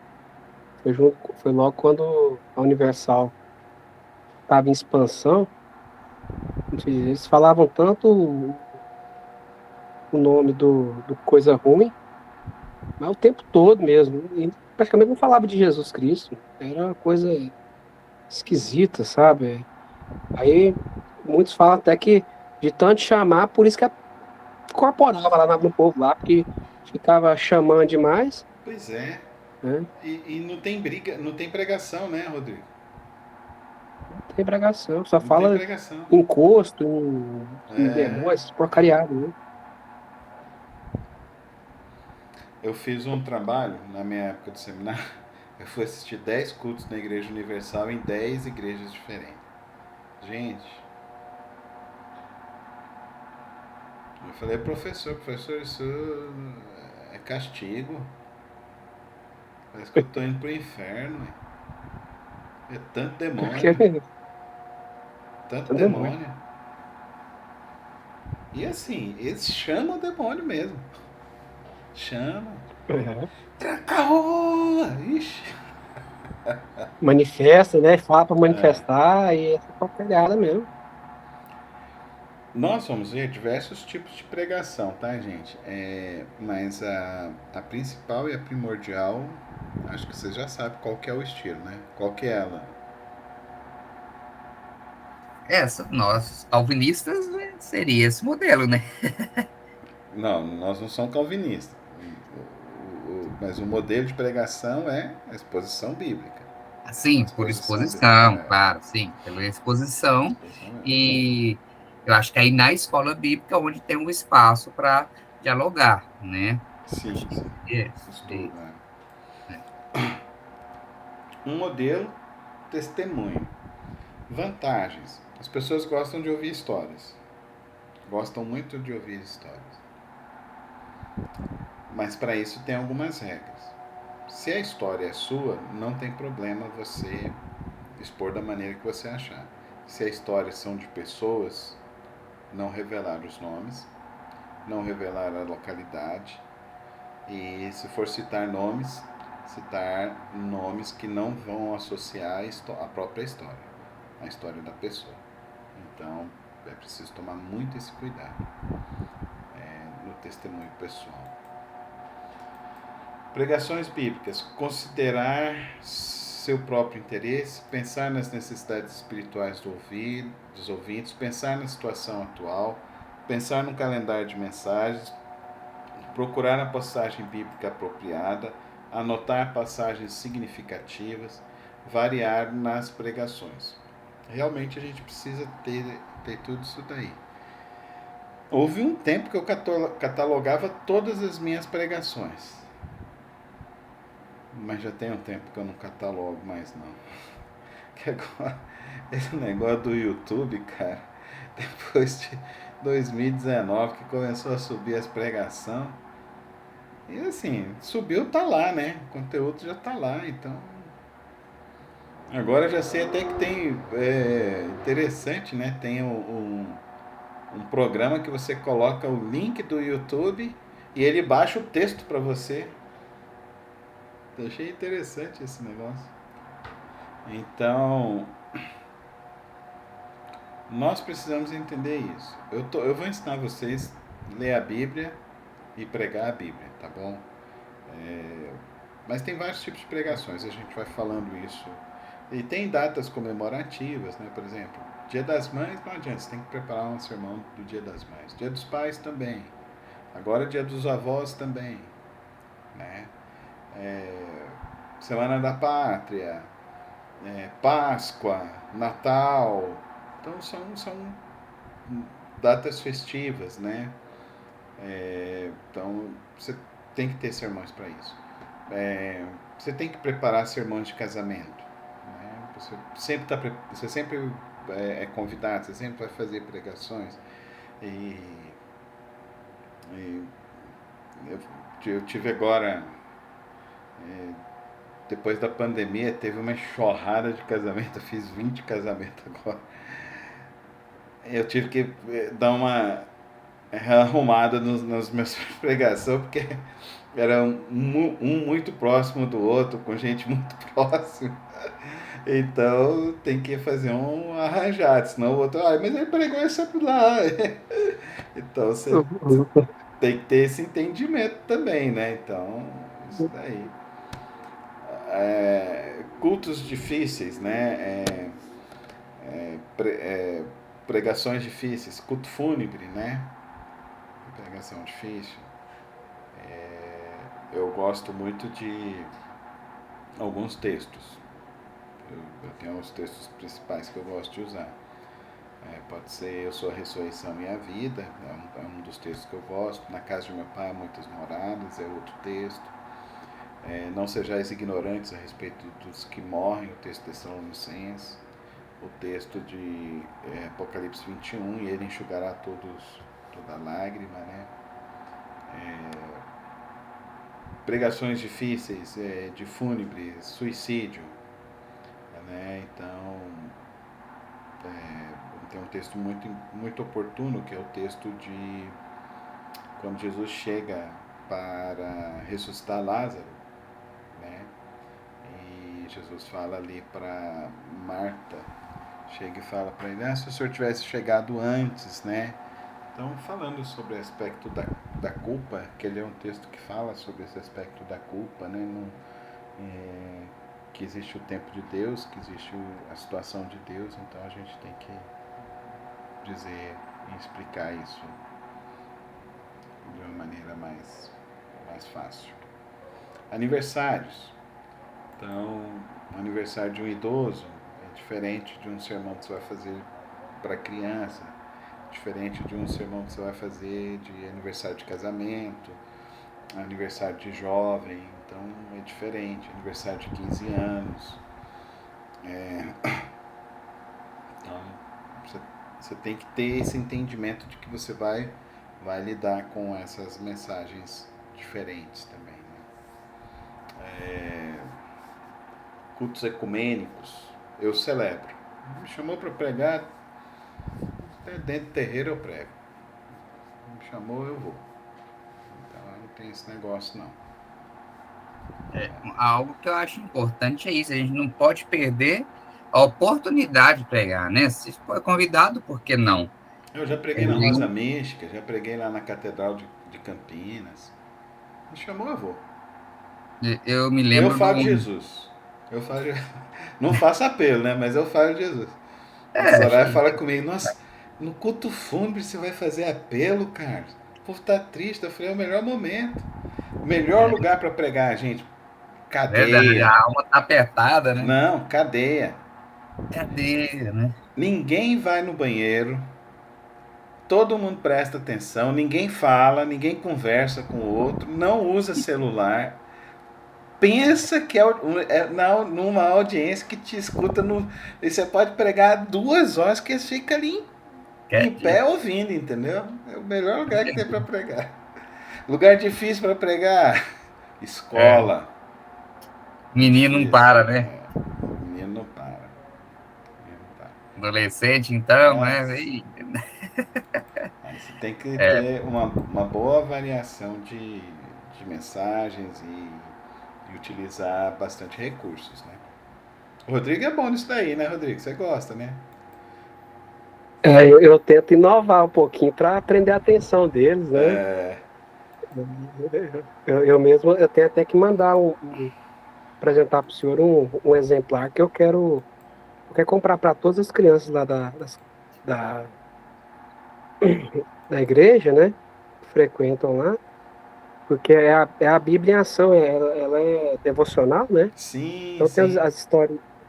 Foi logo quando a Universal estava em expansão. Eles falavam tanto o nome do Coisa Ruim, mas o tempo todo mesmo. E praticamente não falava de Jesus Cristo. Era uma coisa esquisita, sabe? Aí muitos falam até que de tanto chamar, por isso que incorporava lá no povo lá, porque ficava chamando demais, Pois é. né? E não tem briga, não tem pregação, né, Rodrigo? Não tem pregação, só Não tem fala pregação. encosto, em demônio, essas porcariadas, né? Eu fiz um trabalho na minha época do seminário. Eu fui assistir 10 cultos na Igreja Universal em 10 igrejas diferentes. Gente, eu falei, professor, isso é castigo. Parece que eu tô indo pro inferno. É tanto Porque demônio, tanto é demônio. demônio. E assim, eles chamam o demônio mesmo. Chamam. É. Tracaoa! Ixi. Manifesta, né? Fala para manifestar e essa porcariada mesmo. Nós vamos ver diversos tipos de pregação, tá, gente? Mas a principal e a primordial, acho que você já sabe qual que é o estilo, né? Qual que é ela? Nós, calvinistas, né, seria esse modelo, né? Não, nós não somos calvinistas. Mas o modelo de pregação é a exposição bíblica. A Assim, por exposição bíblica. exposição, claro, sim, pela exposição. Exposição bíblica. E eu acho que aí na escola bíblica é onde tem um espaço para dialogar, né? Sim, Acho que sim. é, Estudo, né? Um modelo, testemunho. Vantagens. As pessoas gostam de ouvir histórias. Gostam muito de ouvir histórias. Mas para isso tem algumas regras. Se a história é sua, não tem problema você expor da maneira que você achar. Se a história são de pessoas, não revelar os nomes, não revelar a localidade. E se for citar nomes que não vão associar a própria história, a história da pessoa. Então é preciso tomar muito esse cuidado no testemunho pessoal. Pregações bíblicas. Considerar seu próprio interesse, pensar nas necessidades espirituais dos ouvintes, pensar na situação atual, pensar no calendário de mensagens, procurar a passagem bíblica apropriada, anotar passagens significativas, variar nas pregações. Realmente a gente precisa ter tudo isso daí. Houve um tempo que eu catalogava todas as minhas pregações. Mas já tem um tempo que eu não catalogo mais não. Que agora, esse negócio do YouTube, cara, depois de 2019 que começou a subir as pregações. E assim, subiu, tá lá, né? O conteúdo já tá lá, então. Agora já sei até que tem. Interessante, né? Tem um programa que você coloca o link do YouTube e ele baixa o texto para você. Eu achei interessante esse negócio. Então, nós precisamos entender isso. Eu vou ensinar vocês a ler a Bíblia e pregar a Bíblia, tá bom? Mas tem vários tipos de pregações, a gente vai falando isso. E tem datas comemorativas, né? Por exemplo, Dia das Mães, não adianta, você tem que preparar um sermão do Dia das Mães. Dia dos Pais também. Agora Dia dos Avós também, né? Semana da Pátria, Páscoa, Natal. Então são datas festivas, né? Então você tem que ter sermões para isso. você tem que preparar sermões de casamento. Né? Você sempre é convidado, você sempre vai fazer pregações. E eu tive agora, depois da pandemia, teve uma enxurrada de casamento. Eu fiz 20 casamentos agora. Eu tive que dar uma arrumada nas minhas pregações, porque era um muito próximo do outro, com gente muito próxima. Então tem que fazer um arranjado, senão o outro, mas ele pregou essa lá. Então você tem que ter esse entendimento também, né? Então, isso daí. Cultos difíceis, né? Pregações difíceis, culto fúnebre, né? Pregação difícil. Eu gosto muito de alguns textos. Eu tenho os textos principais que eu gosto de usar. Pode ser Eu Sou a Ressurreição e a Vida, é um dos textos que eu gosto. Na Casa de Meu Pai há muitas moradas, é outro texto. Não sejais ignorantes a respeito dos que morrem, o texto de Tessalonicenses. O texto de Apocalipse 21, e ele enxugará toda lágrima, né? Pregações difíceis, de fúnebre, suicídio, né? Então, tem um texto muito oportuno, que é o texto de quando Jesus chega para ressuscitar Lázaro, né? E Jesus fala ali para Marta, chega e fala para ele, se o senhor tivesse chegado antes, né? Então, falando sobre o aspecto da culpa, que ele é um texto que fala sobre esse aspecto da culpa, né? Que existe o tempo de Deus, que existe a situação de Deus, então a gente tem que dizer e explicar isso de uma maneira mais fácil. Aniversários. Então, o aniversário de um idoso é diferente de um sermão que você vai fazer para criança, diferente de um sermão que você vai fazer de aniversário de casamento, aniversário de jovem, então é diferente, aniversário de 15 anos. Então, você tem que ter esse entendimento de que você vai lidar com essas mensagens diferentes também. Né? Cultos ecumênicos, eu celebro. Me chamou para pregar, até dentro do terreiro eu prego. Me chamou, eu vou. Então não tem esse negócio não. Algo que eu acho importante é isso, a gente não pode perder a oportunidade de pregar, né? Se for convidado, por que não? Eu já preguei na Rosa Mística, já preguei lá na Catedral de Campinas. Me chamou, eu vou. Eu me lembro. Eu falo de Jesus. Não faço apelo, né? Mas eu falo de Jesus. A Soraya fala comigo, nossa, no culto fúnebre você vai fazer apelo, cara? O povo tá triste. Eu falei, é o melhor momento. O melhor lugar para pregar, gente. Cadeia. Verdade, a alma tá apertada, né? Não, cadeia. Cadeia, né? Ninguém vai no banheiro. Todo mundo presta atenção. Ninguém fala, ninguém conversa com o outro. Não usa celular. Pensa que numa audiência que te escuta e você pode pregar 2 horas que eles ficam ali em pé ouvindo, entendeu? É o melhor lugar que tem para pregar. Lugar difícil para pregar, escola. Menino não para, né? Menino não para. Adolescente, então, né? Aí você tem que ter uma boa variação de mensagens e utilizar bastante recursos, né? O Rodrigo é bom nisso daí, né, Rodrigo? Você gosta, né? Eu tento inovar um pouquinho para prender a atenção deles, né? Eu mesmo, eu tenho até que mandar apresentar para o senhor um exemplar que eu quero comprar para todas as crianças lá da igreja, né? Que frequentam lá. Porque é a Bíblia em ação, ela é devocional, né? Sim, então sim.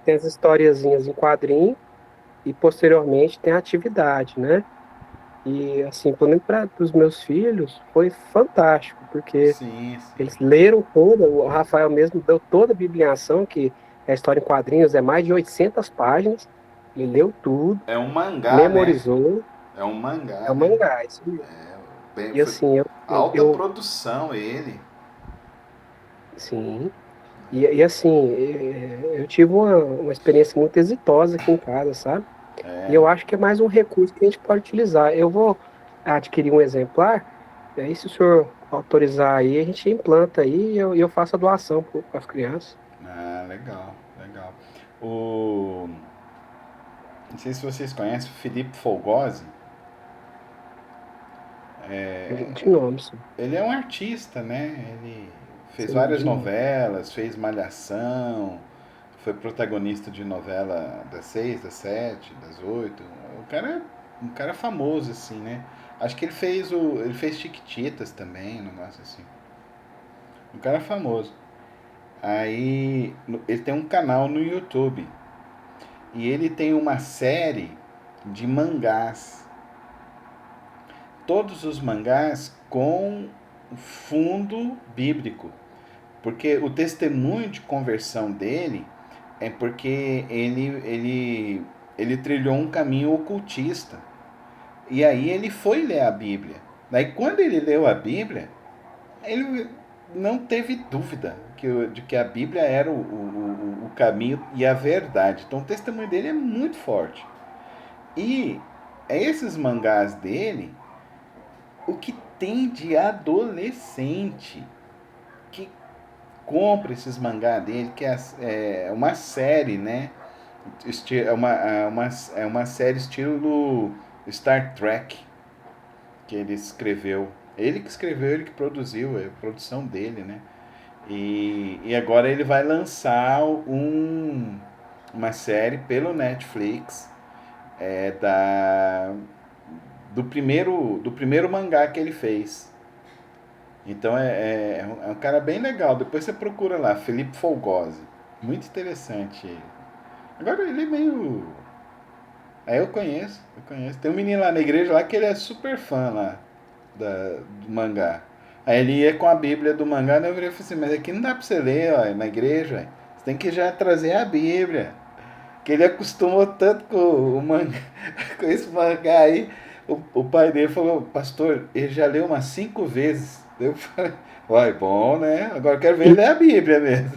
Tem as historiazinhas em quadrinho e posteriormente tem a atividade, né? E, assim, pelo menos para os meus filhos, foi fantástico, porque Sim, sim. eles leram toda, o Rafael mesmo deu toda a bibliação, que é a história em quadrinhos, é mais de 800 páginas, ele leu tudo, É um mangá, né? memorizou, É um é mangá, o né? mangá, isso mesmo. Bem, E foi assim, alta produção ele. sim, e assim, eu tive uma experiência muito exitosa aqui em casa, sabe? E É. eu acho que é mais um recurso que a gente pode utilizar. Eu vou adquirir um exemplar, e aí se o senhor autorizar aí, a gente implanta aí e eu faço a doação para as crianças. Ah, legal, legal. O... Não sei se vocês conhecem o Felipe Folgose. De nome, sim. Ele é um artista, né? Ele fez Sim, várias de nome. novelas, fez Malhação, foi protagonista de novela das 6, das 7, das 8. O cara é um cara famoso, assim, né? Acho que ele fez Chiquititas também, um negócio assim. Um cara famoso. Aí ele tem um canal no YouTube e ele tem uma série de mangás. Todos os mangás com fundo bíblico. Porque o testemunho de conversão dele é porque ele trilhou um caminho ocultista. E aí ele foi ler a Bíblia. Daí quando ele leu a Bíblia, ele não teve dúvida de que a Bíblia era o caminho e a verdade. Então o testemunho dele é muito forte. E esses mangás dele, o que tem de adolescente que compra esses mangá dele, que é uma série, né? É uma série estilo Star Trek que ele escreveu. Ele que escreveu, ele que produziu, é a produção dele, né? E agora ele vai lançar uma série pelo Netflix da do primeiro mangá que ele fez. Então é um cara bem legal. Depois você procura lá, Felipe Folgose. Muito interessante ele. Agora ele é meio. Aí eu conheço. Tem um menino lá na igreja lá que ele é super fã lá do mangá. Aí ele ia com a Bíblia do mangá, né? Eu virei e falei assim, mas aqui não dá pra você ler, ó, na igreja. Ó. Você tem que já trazer a Bíblia. Que ele acostumou tanto com o mangá, com esse mangá aí. O pai dele falou, pastor, ele já leu umas 5 vezes. Eu falei, uai, bom, né? Agora eu quero ver E, ele ler a Bíblia mesmo.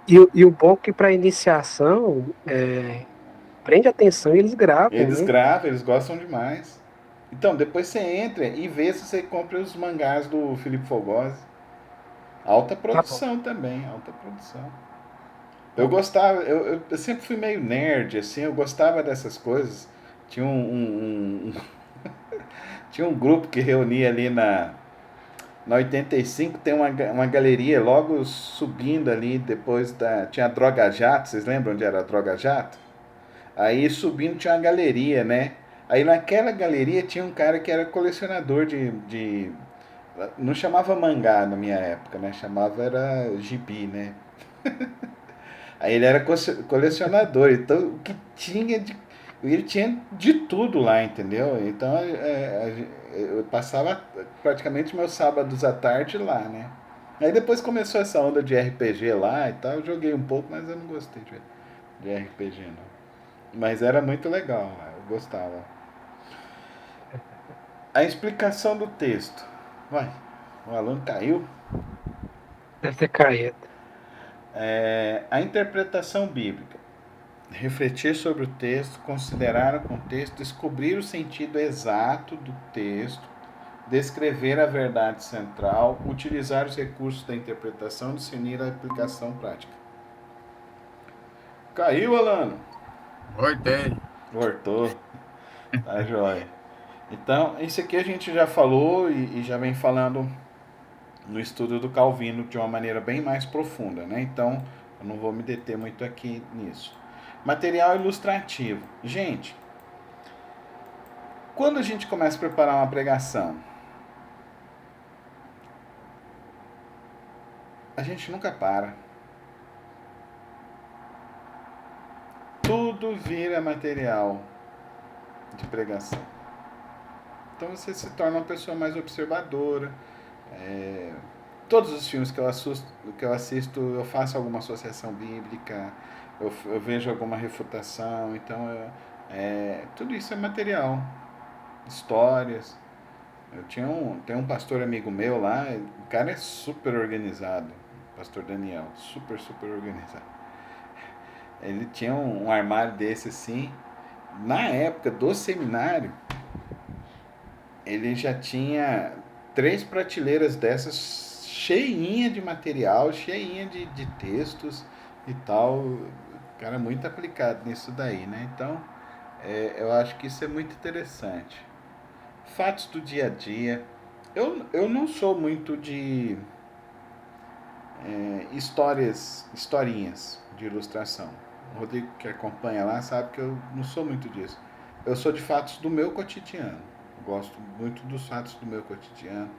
e o bom é que para iniciação, prende atenção e eles gravam, Eles né? gravam, eles gostam demais. Então, depois você entra e vê se você compra os mangás do Felipe Fogosi. Alta Tá bom, produção também, alta produção. Eu tá bom. gostava, eu sempre fui meio nerd, assim, eu gostava dessas coisas. Tinha tinha um grupo que reunia ali na 85, tem uma galeria logo subindo ali, depois da. Tinha a Droga Jato, vocês lembram onde era a Droga Jato? Aí subindo tinha uma galeria, né? Aí naquela galeria tinha um cara que era colecionador de não chamava mangá na minha época, né? Chamava era gibi, né? Aí ele era colecionador, então o que tinha de. Ele tinha de tudo lá, entendeu? Então eu passava praticamente meus sábados à tarde lá, né? Aí depois começou essa onda de RPG lá e tal. Eu joguei um pouco, mas eu não gostei de RPG não. Mas era muito legal, eu gostava. A explicação do texto. Vai, o aluno caiu. Deve ter caído. A interpretação bíblica. Refletir sobre o texto, considerar o contexto, descobrir o sentido exato do texto, descrever a verdade central, utilizar os recursos da interpretação, discernir a aplicação prática. Caiu, Alano? Voltei. Voltou. Tá jóia. Então, isso aqui a gente já falou e já vem falando no estudo do Calvino de uma maneira bem mais profunda, né? Então, eu não vou me deter muito aqui nisso. Material ilustrativo. Gente, quando a gente começa a preparar uma pregação, a gente nunca para. Tudo vira material de pregação. Então você se torna uma pessoa mais observadora. Todos os filmes que eu assisto, eu faço alguma associação bíblica, eu vejo alguma refutação, então tudo isso é material, histórias. Tem um pastor amigo meu lá, o cara é super organizado, pastor Daniel, super, super organizado. Ele tinha um armário desse assim, na época do seminário, ele já tinha 3 prateleiras dessas cheinha de material, cheinha de textos e tal. O cara é muito aplicado nisso daí, né? Então, eu acho que isso é muito interessante. Fatos do dia a dia. Eu não sou muito de historinhas de ilustração. O Rodrigo que acompanha lá sabe que eu não sou muito disso. Eu sou de fatos do meu cotidiano. Gosto muito dos fatos do meu cotidiano,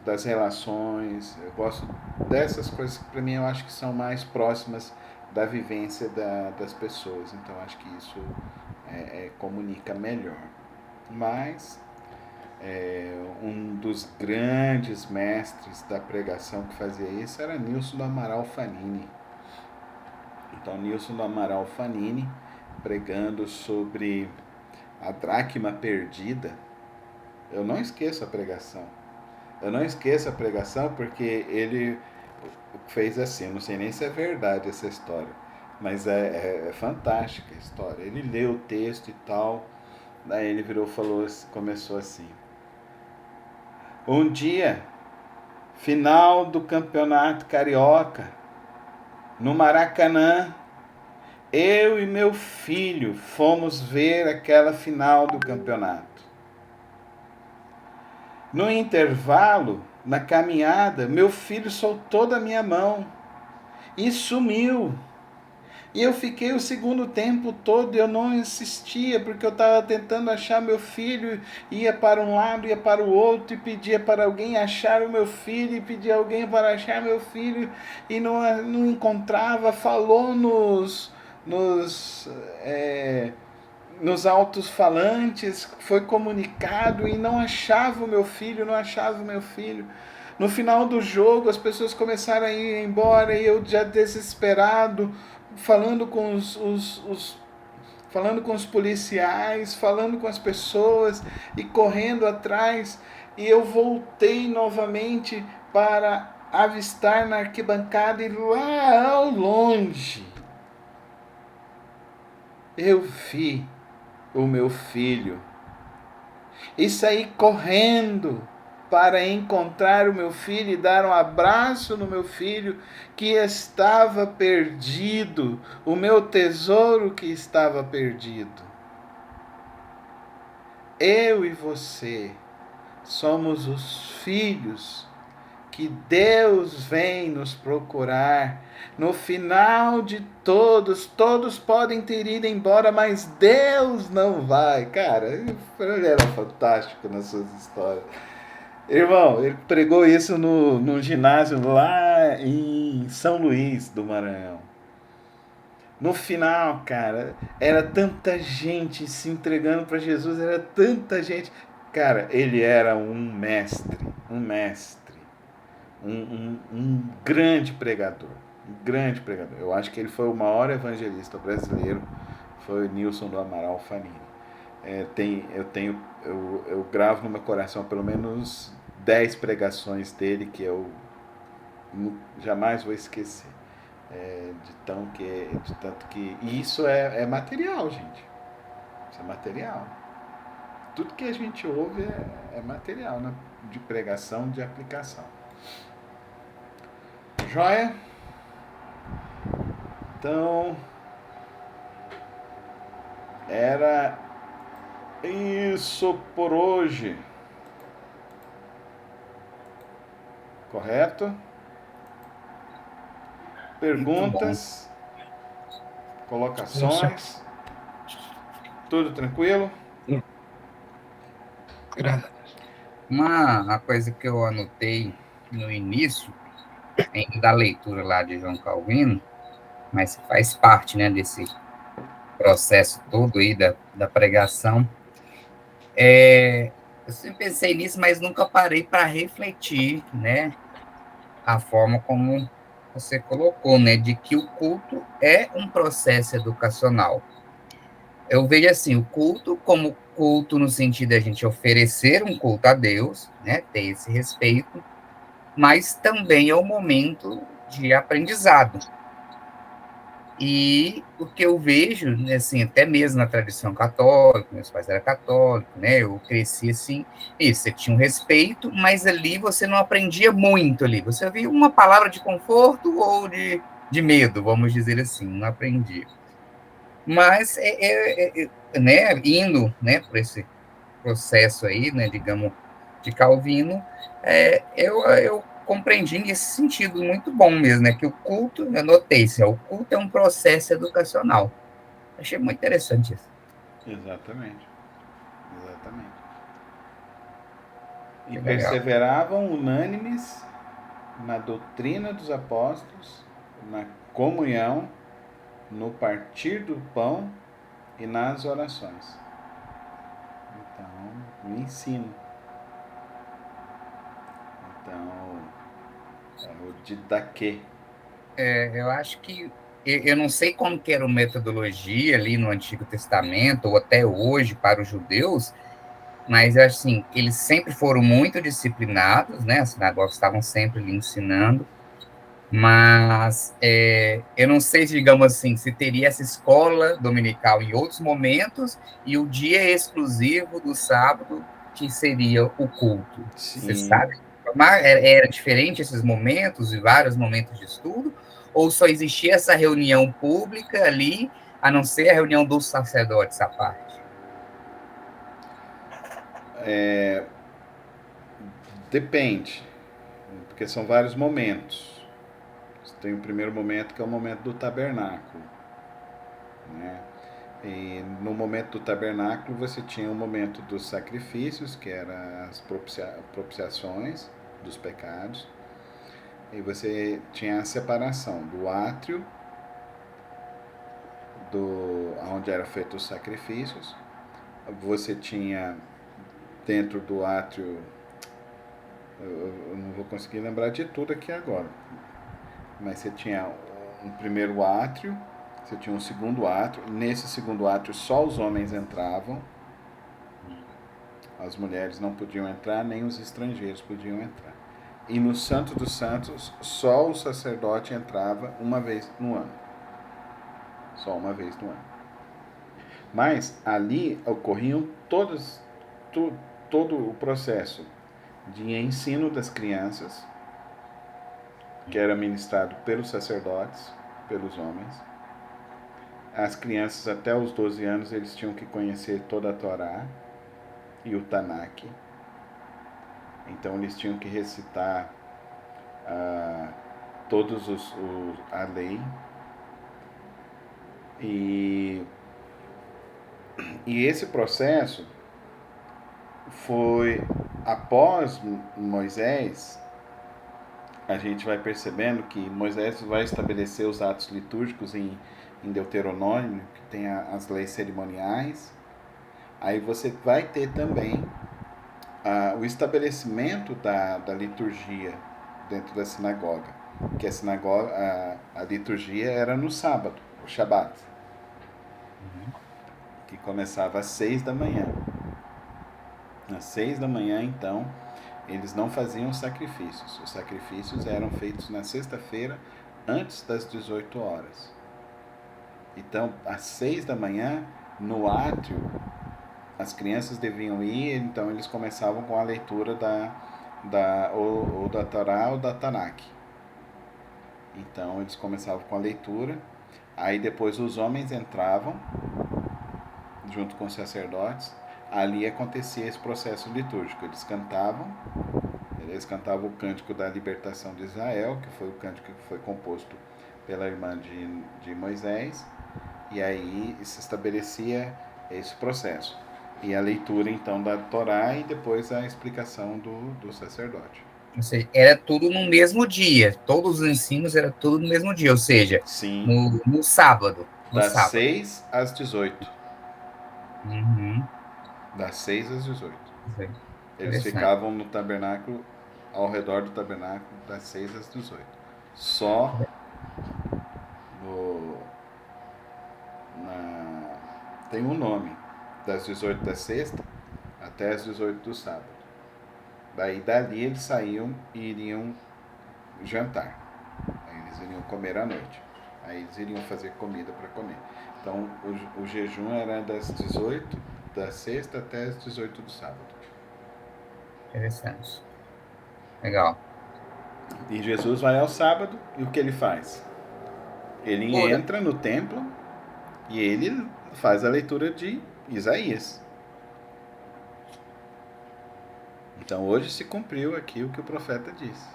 das relações. Eu gosto dessas coisas que para mim eu acho que são mais próximas da vivência das pessoas. Então acho que isso comunica melhor. Mas um dos grandes mestres da pregação que fazia isso era Nilson do Amaral Fanini. Então Nilson do Amaral Fanini pregando sobre a dracma perdida. Eu não esqueço a pregação. Eu não esqueço a pregação porque ele fez assim, não sei nem se é verdade essa história, mas é fantástica a história. Ele leu o texto e tal, daí ele virou, falou, começou assim: um dia, final do campeonato carioca, no Maracanã, eu e meu filho fomos ver aquela final do campeonato. No intervalo, na caminhada, meu filho soltou da minha mão e sumiu. E eu fiquei o segundo tempo todo, eu não insistia, porque eu estava tentando achar meu filho, ia para um lado, ia para o outro, e pedia para alguém achar o meu filho, e pedia alguém para achar meu filho, e não encontrava, falou nos altos-falantes, foi comunicado, e não achava o meu filho, não achava o meu filho. No final do jogo, as pessoas começaram a ir embora, e eu já desesperado, falando com falando com os policiais, falando com as pessoas e correndo atrás, e eu voltei novamente para avistar na arquibancada, e lá ao longe eu vi o meu filho e saí correndo para encontrar o meu filho e dar um abraço no meu filho que estava perdido, o meu tesouro que estava perdido. Eu e você somos os filhos que Deus vem nos procurar. No final de todos podem ter ido embora, mas Deus não vai. Cara, ele era fantástico nas suas histórias. Irmão, ele pregou isso no ginásio lá em São Luís do Maranhão. No final, cara, era tanta gente se entregando para Jesus, era tanta gente. Cara, ele era um mestre, um grande pregador, Eu acho que ele foi o maior evangelista brasileiro, foi o Nilson do Amaral Fanini. Eu gravo no meu coração pelo menos 10 pregações dele que eu jamais vou esquecer. De tanto que. E isso é material, gente. Isso é material. Tudo que a gente ouve é material, né? De pregação, de aplicação. Joia? Então, era isso por hoje. Correto? Perguntas? Colocações? Tudo tranquilo? Uma coisa que eu anotei no início, ainda da leitura lá de João Calvino, mas que faz parte, né, desse processo todo aí da pregação, é Eu sempre pensei nisso, mas nunca parei para refletir, né? A forma como você colocou, né? De que o culto é um processo educacional. Eu vejo assim, o culto como culto no sentido de a gente oferecer um culto a Deus, né? Ter esse respeito, mas também é um momento de aprendizado. E o que eu vejo, né, assim, até mesmo na tradição católica, meus pais eram católicos, né? Eu cresci assim, isso, você tinha um respeito, mas ali você não aprendia muito ali. Você ouvia uma palavra de conforto ou de medo, vamos dizer assim, não aprendia. Mas, né, indo, né, por esse processo aí, né, digamos, de Calvino, eu compreendi nesse sentido muito bom mesmo, né, que o culto, eu notei, assim, o culto é um processo educacional. Achei muito interessante isso. Exatamente. Exatamente. E Que legal. perseveravam unânimes na doutrina dos apóstolos, na comunhão, no partir do pão e nas orações. Então, o ensino. Então, é o didaquê. Eu acho que eu não sei como que era a metodologia ali no Antigo Testamento ou até hoje para os judeus, mas assim, eles sempre foram muito disciplinados, né? As sinagogas estavam sempre lhe ensinando, mas eu não sei, digamos assim, se teria essa escola dominical em outros momentos e o dia exclusivo do sábado, que seria o culto. Você Sim. sabe? Era diferente esses momentos e vários momentos de estudo? Ou só existia essa reunião pública ali, a não ser a reunião dos sacerdotes à parte? Depende, porque são vários momentos. Você tem o primeiro momento que é o momento do tabernáculo, né? E no momento do tabernáculo você tinha o momento dos sacrifícios, que eram as propiciações dos pecados, e você tinha a separação do átrio, onde eram feitos os sacrifícios. Você tinha dentro do átrio, eu não vou conseguir lembrar de tudo aqui agora, mas você tinha um primeiro átrio, você tinha um segundo átrio. Nesse segundo átrio só os homens entravam, as mulheres não podiam entrar, nem os estrangeiros podiam entrar. E no Santo dos Santos só o sacerdote entrava uma vez no ano, só uma vez no ano. Mas ali ocorriam todo o processo de ensino das crianças, que era ministrado pelos sacerdotes, pelos homens. As crianças até os 12 anos eles tinham que conhecer toda a Torá e o Tanakh. Então eles tinham que recitar todos a lei. E esse processo foi após Moisés. A gente vai percebendo que Moisés vai estabelecer os atos litúrgicos em Deuteronômio, que tem as leis cerimoniais. Aí você vai ter também o estabelecimento da liturgia dentro da sinagoga, que a liturgia era no sábado, o Shabat, que começava às 6 da manhã. Às 6 da manhã, então, eles não faziam sacrifícios. Os sacrifícios eram feitos na sexta-feira, antes das 18 horas. Então, às 6 da manhã, no átrio, as crianças deviam ir, então eles começavam com a leitura ou da Torá ou da Tanakh. Então, eles começavam com a leitura, aí depois os homens entravam, junto com os sacerdotes. Ali acontecia esse processo litúrgico. Eles cantavam o cântico da libertação de Israel, que foi o cântico que foi composto pela irmã de Moisés, e aí se estabelecia esse processo. E a leitura então da Torá e depois a explicação do sacerdote. Ou seja, era tudo no mesmo dia, todos os ensinos era tudo no mesmo dia, ou seja, Sim, no sábado. No das sábado. 6 às 18. Uhum. Das 6 às 18. Eles ficavam no tabernáculo, ao redor do tabernáculo, das 6 às 18. Só tem um nome, das 18 da sexta até as 18 do sábado. Dali eles saíam e iriam jantar. Aí eles iriam comer à noite. Aí eles iriam fazer comida para comer. Então o jejum era das 18 da sexta até as 18 do sábado. Interessante. Legal. E Jesus vai ao sábado e o que ele faz? Ele entra no templo e ele faz a leitura de Isaías. Então hoje se cumpriu aqui o que o profeta disse.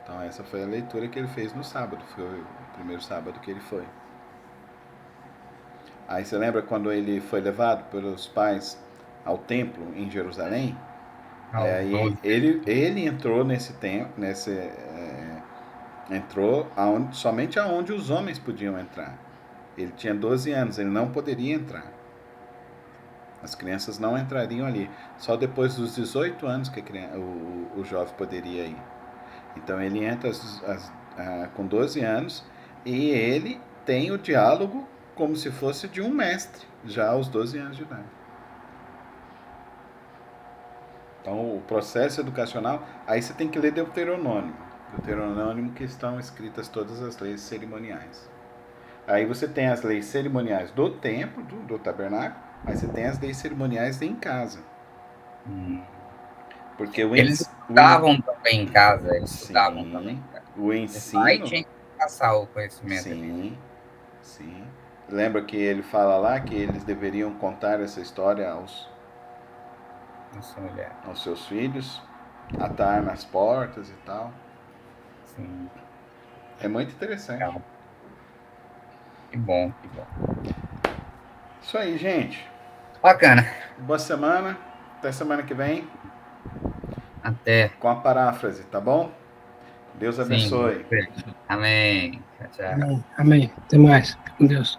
Então essa foi a leitura que ele fez no sábado. Foi o primeiro sábado que ele foi. Aí você lembra quando ele foi levado pelos pais ao templo em Jerusalém? Aí ele entrou nesse templo, entrou somente aonde os homens podiam entrar. Ele tinha 12 anos, ele não poderia entrar. As crianças não entrariam ali. Só depois dos 18 anos que o jovem poderia ir. Então ele entra com 12 anos e ele tem o diálogo como se fosse de um mestre, já aos 12 anos de idade. Então o processo educacional, aí você tem que ler Deuteronômio. Deuteronômio que estão escritas todas as leis cerimoniais. Aí você tem as leis cerimoniais do templo, do tabernáculo, aí você tem as leis cerimoniais em casa. Porque eles estudavam também em casa, eles estudavam também. O ensino... Aí tinha que passar o conhecimento. Sim. Lembra que ele fala lá que eles deveriam contar essa história aos seus filhos, atar nas portas e tal. Sim. É muito interessante. Legal. Que bom. Isso aí, gente. Bacana. Boa semana. Até semana que vem. Até. Com a paráfrase, tá bom? Deus abençoe. Sim. Amém. Tchau. Amém. Até mais. Fique com Deus.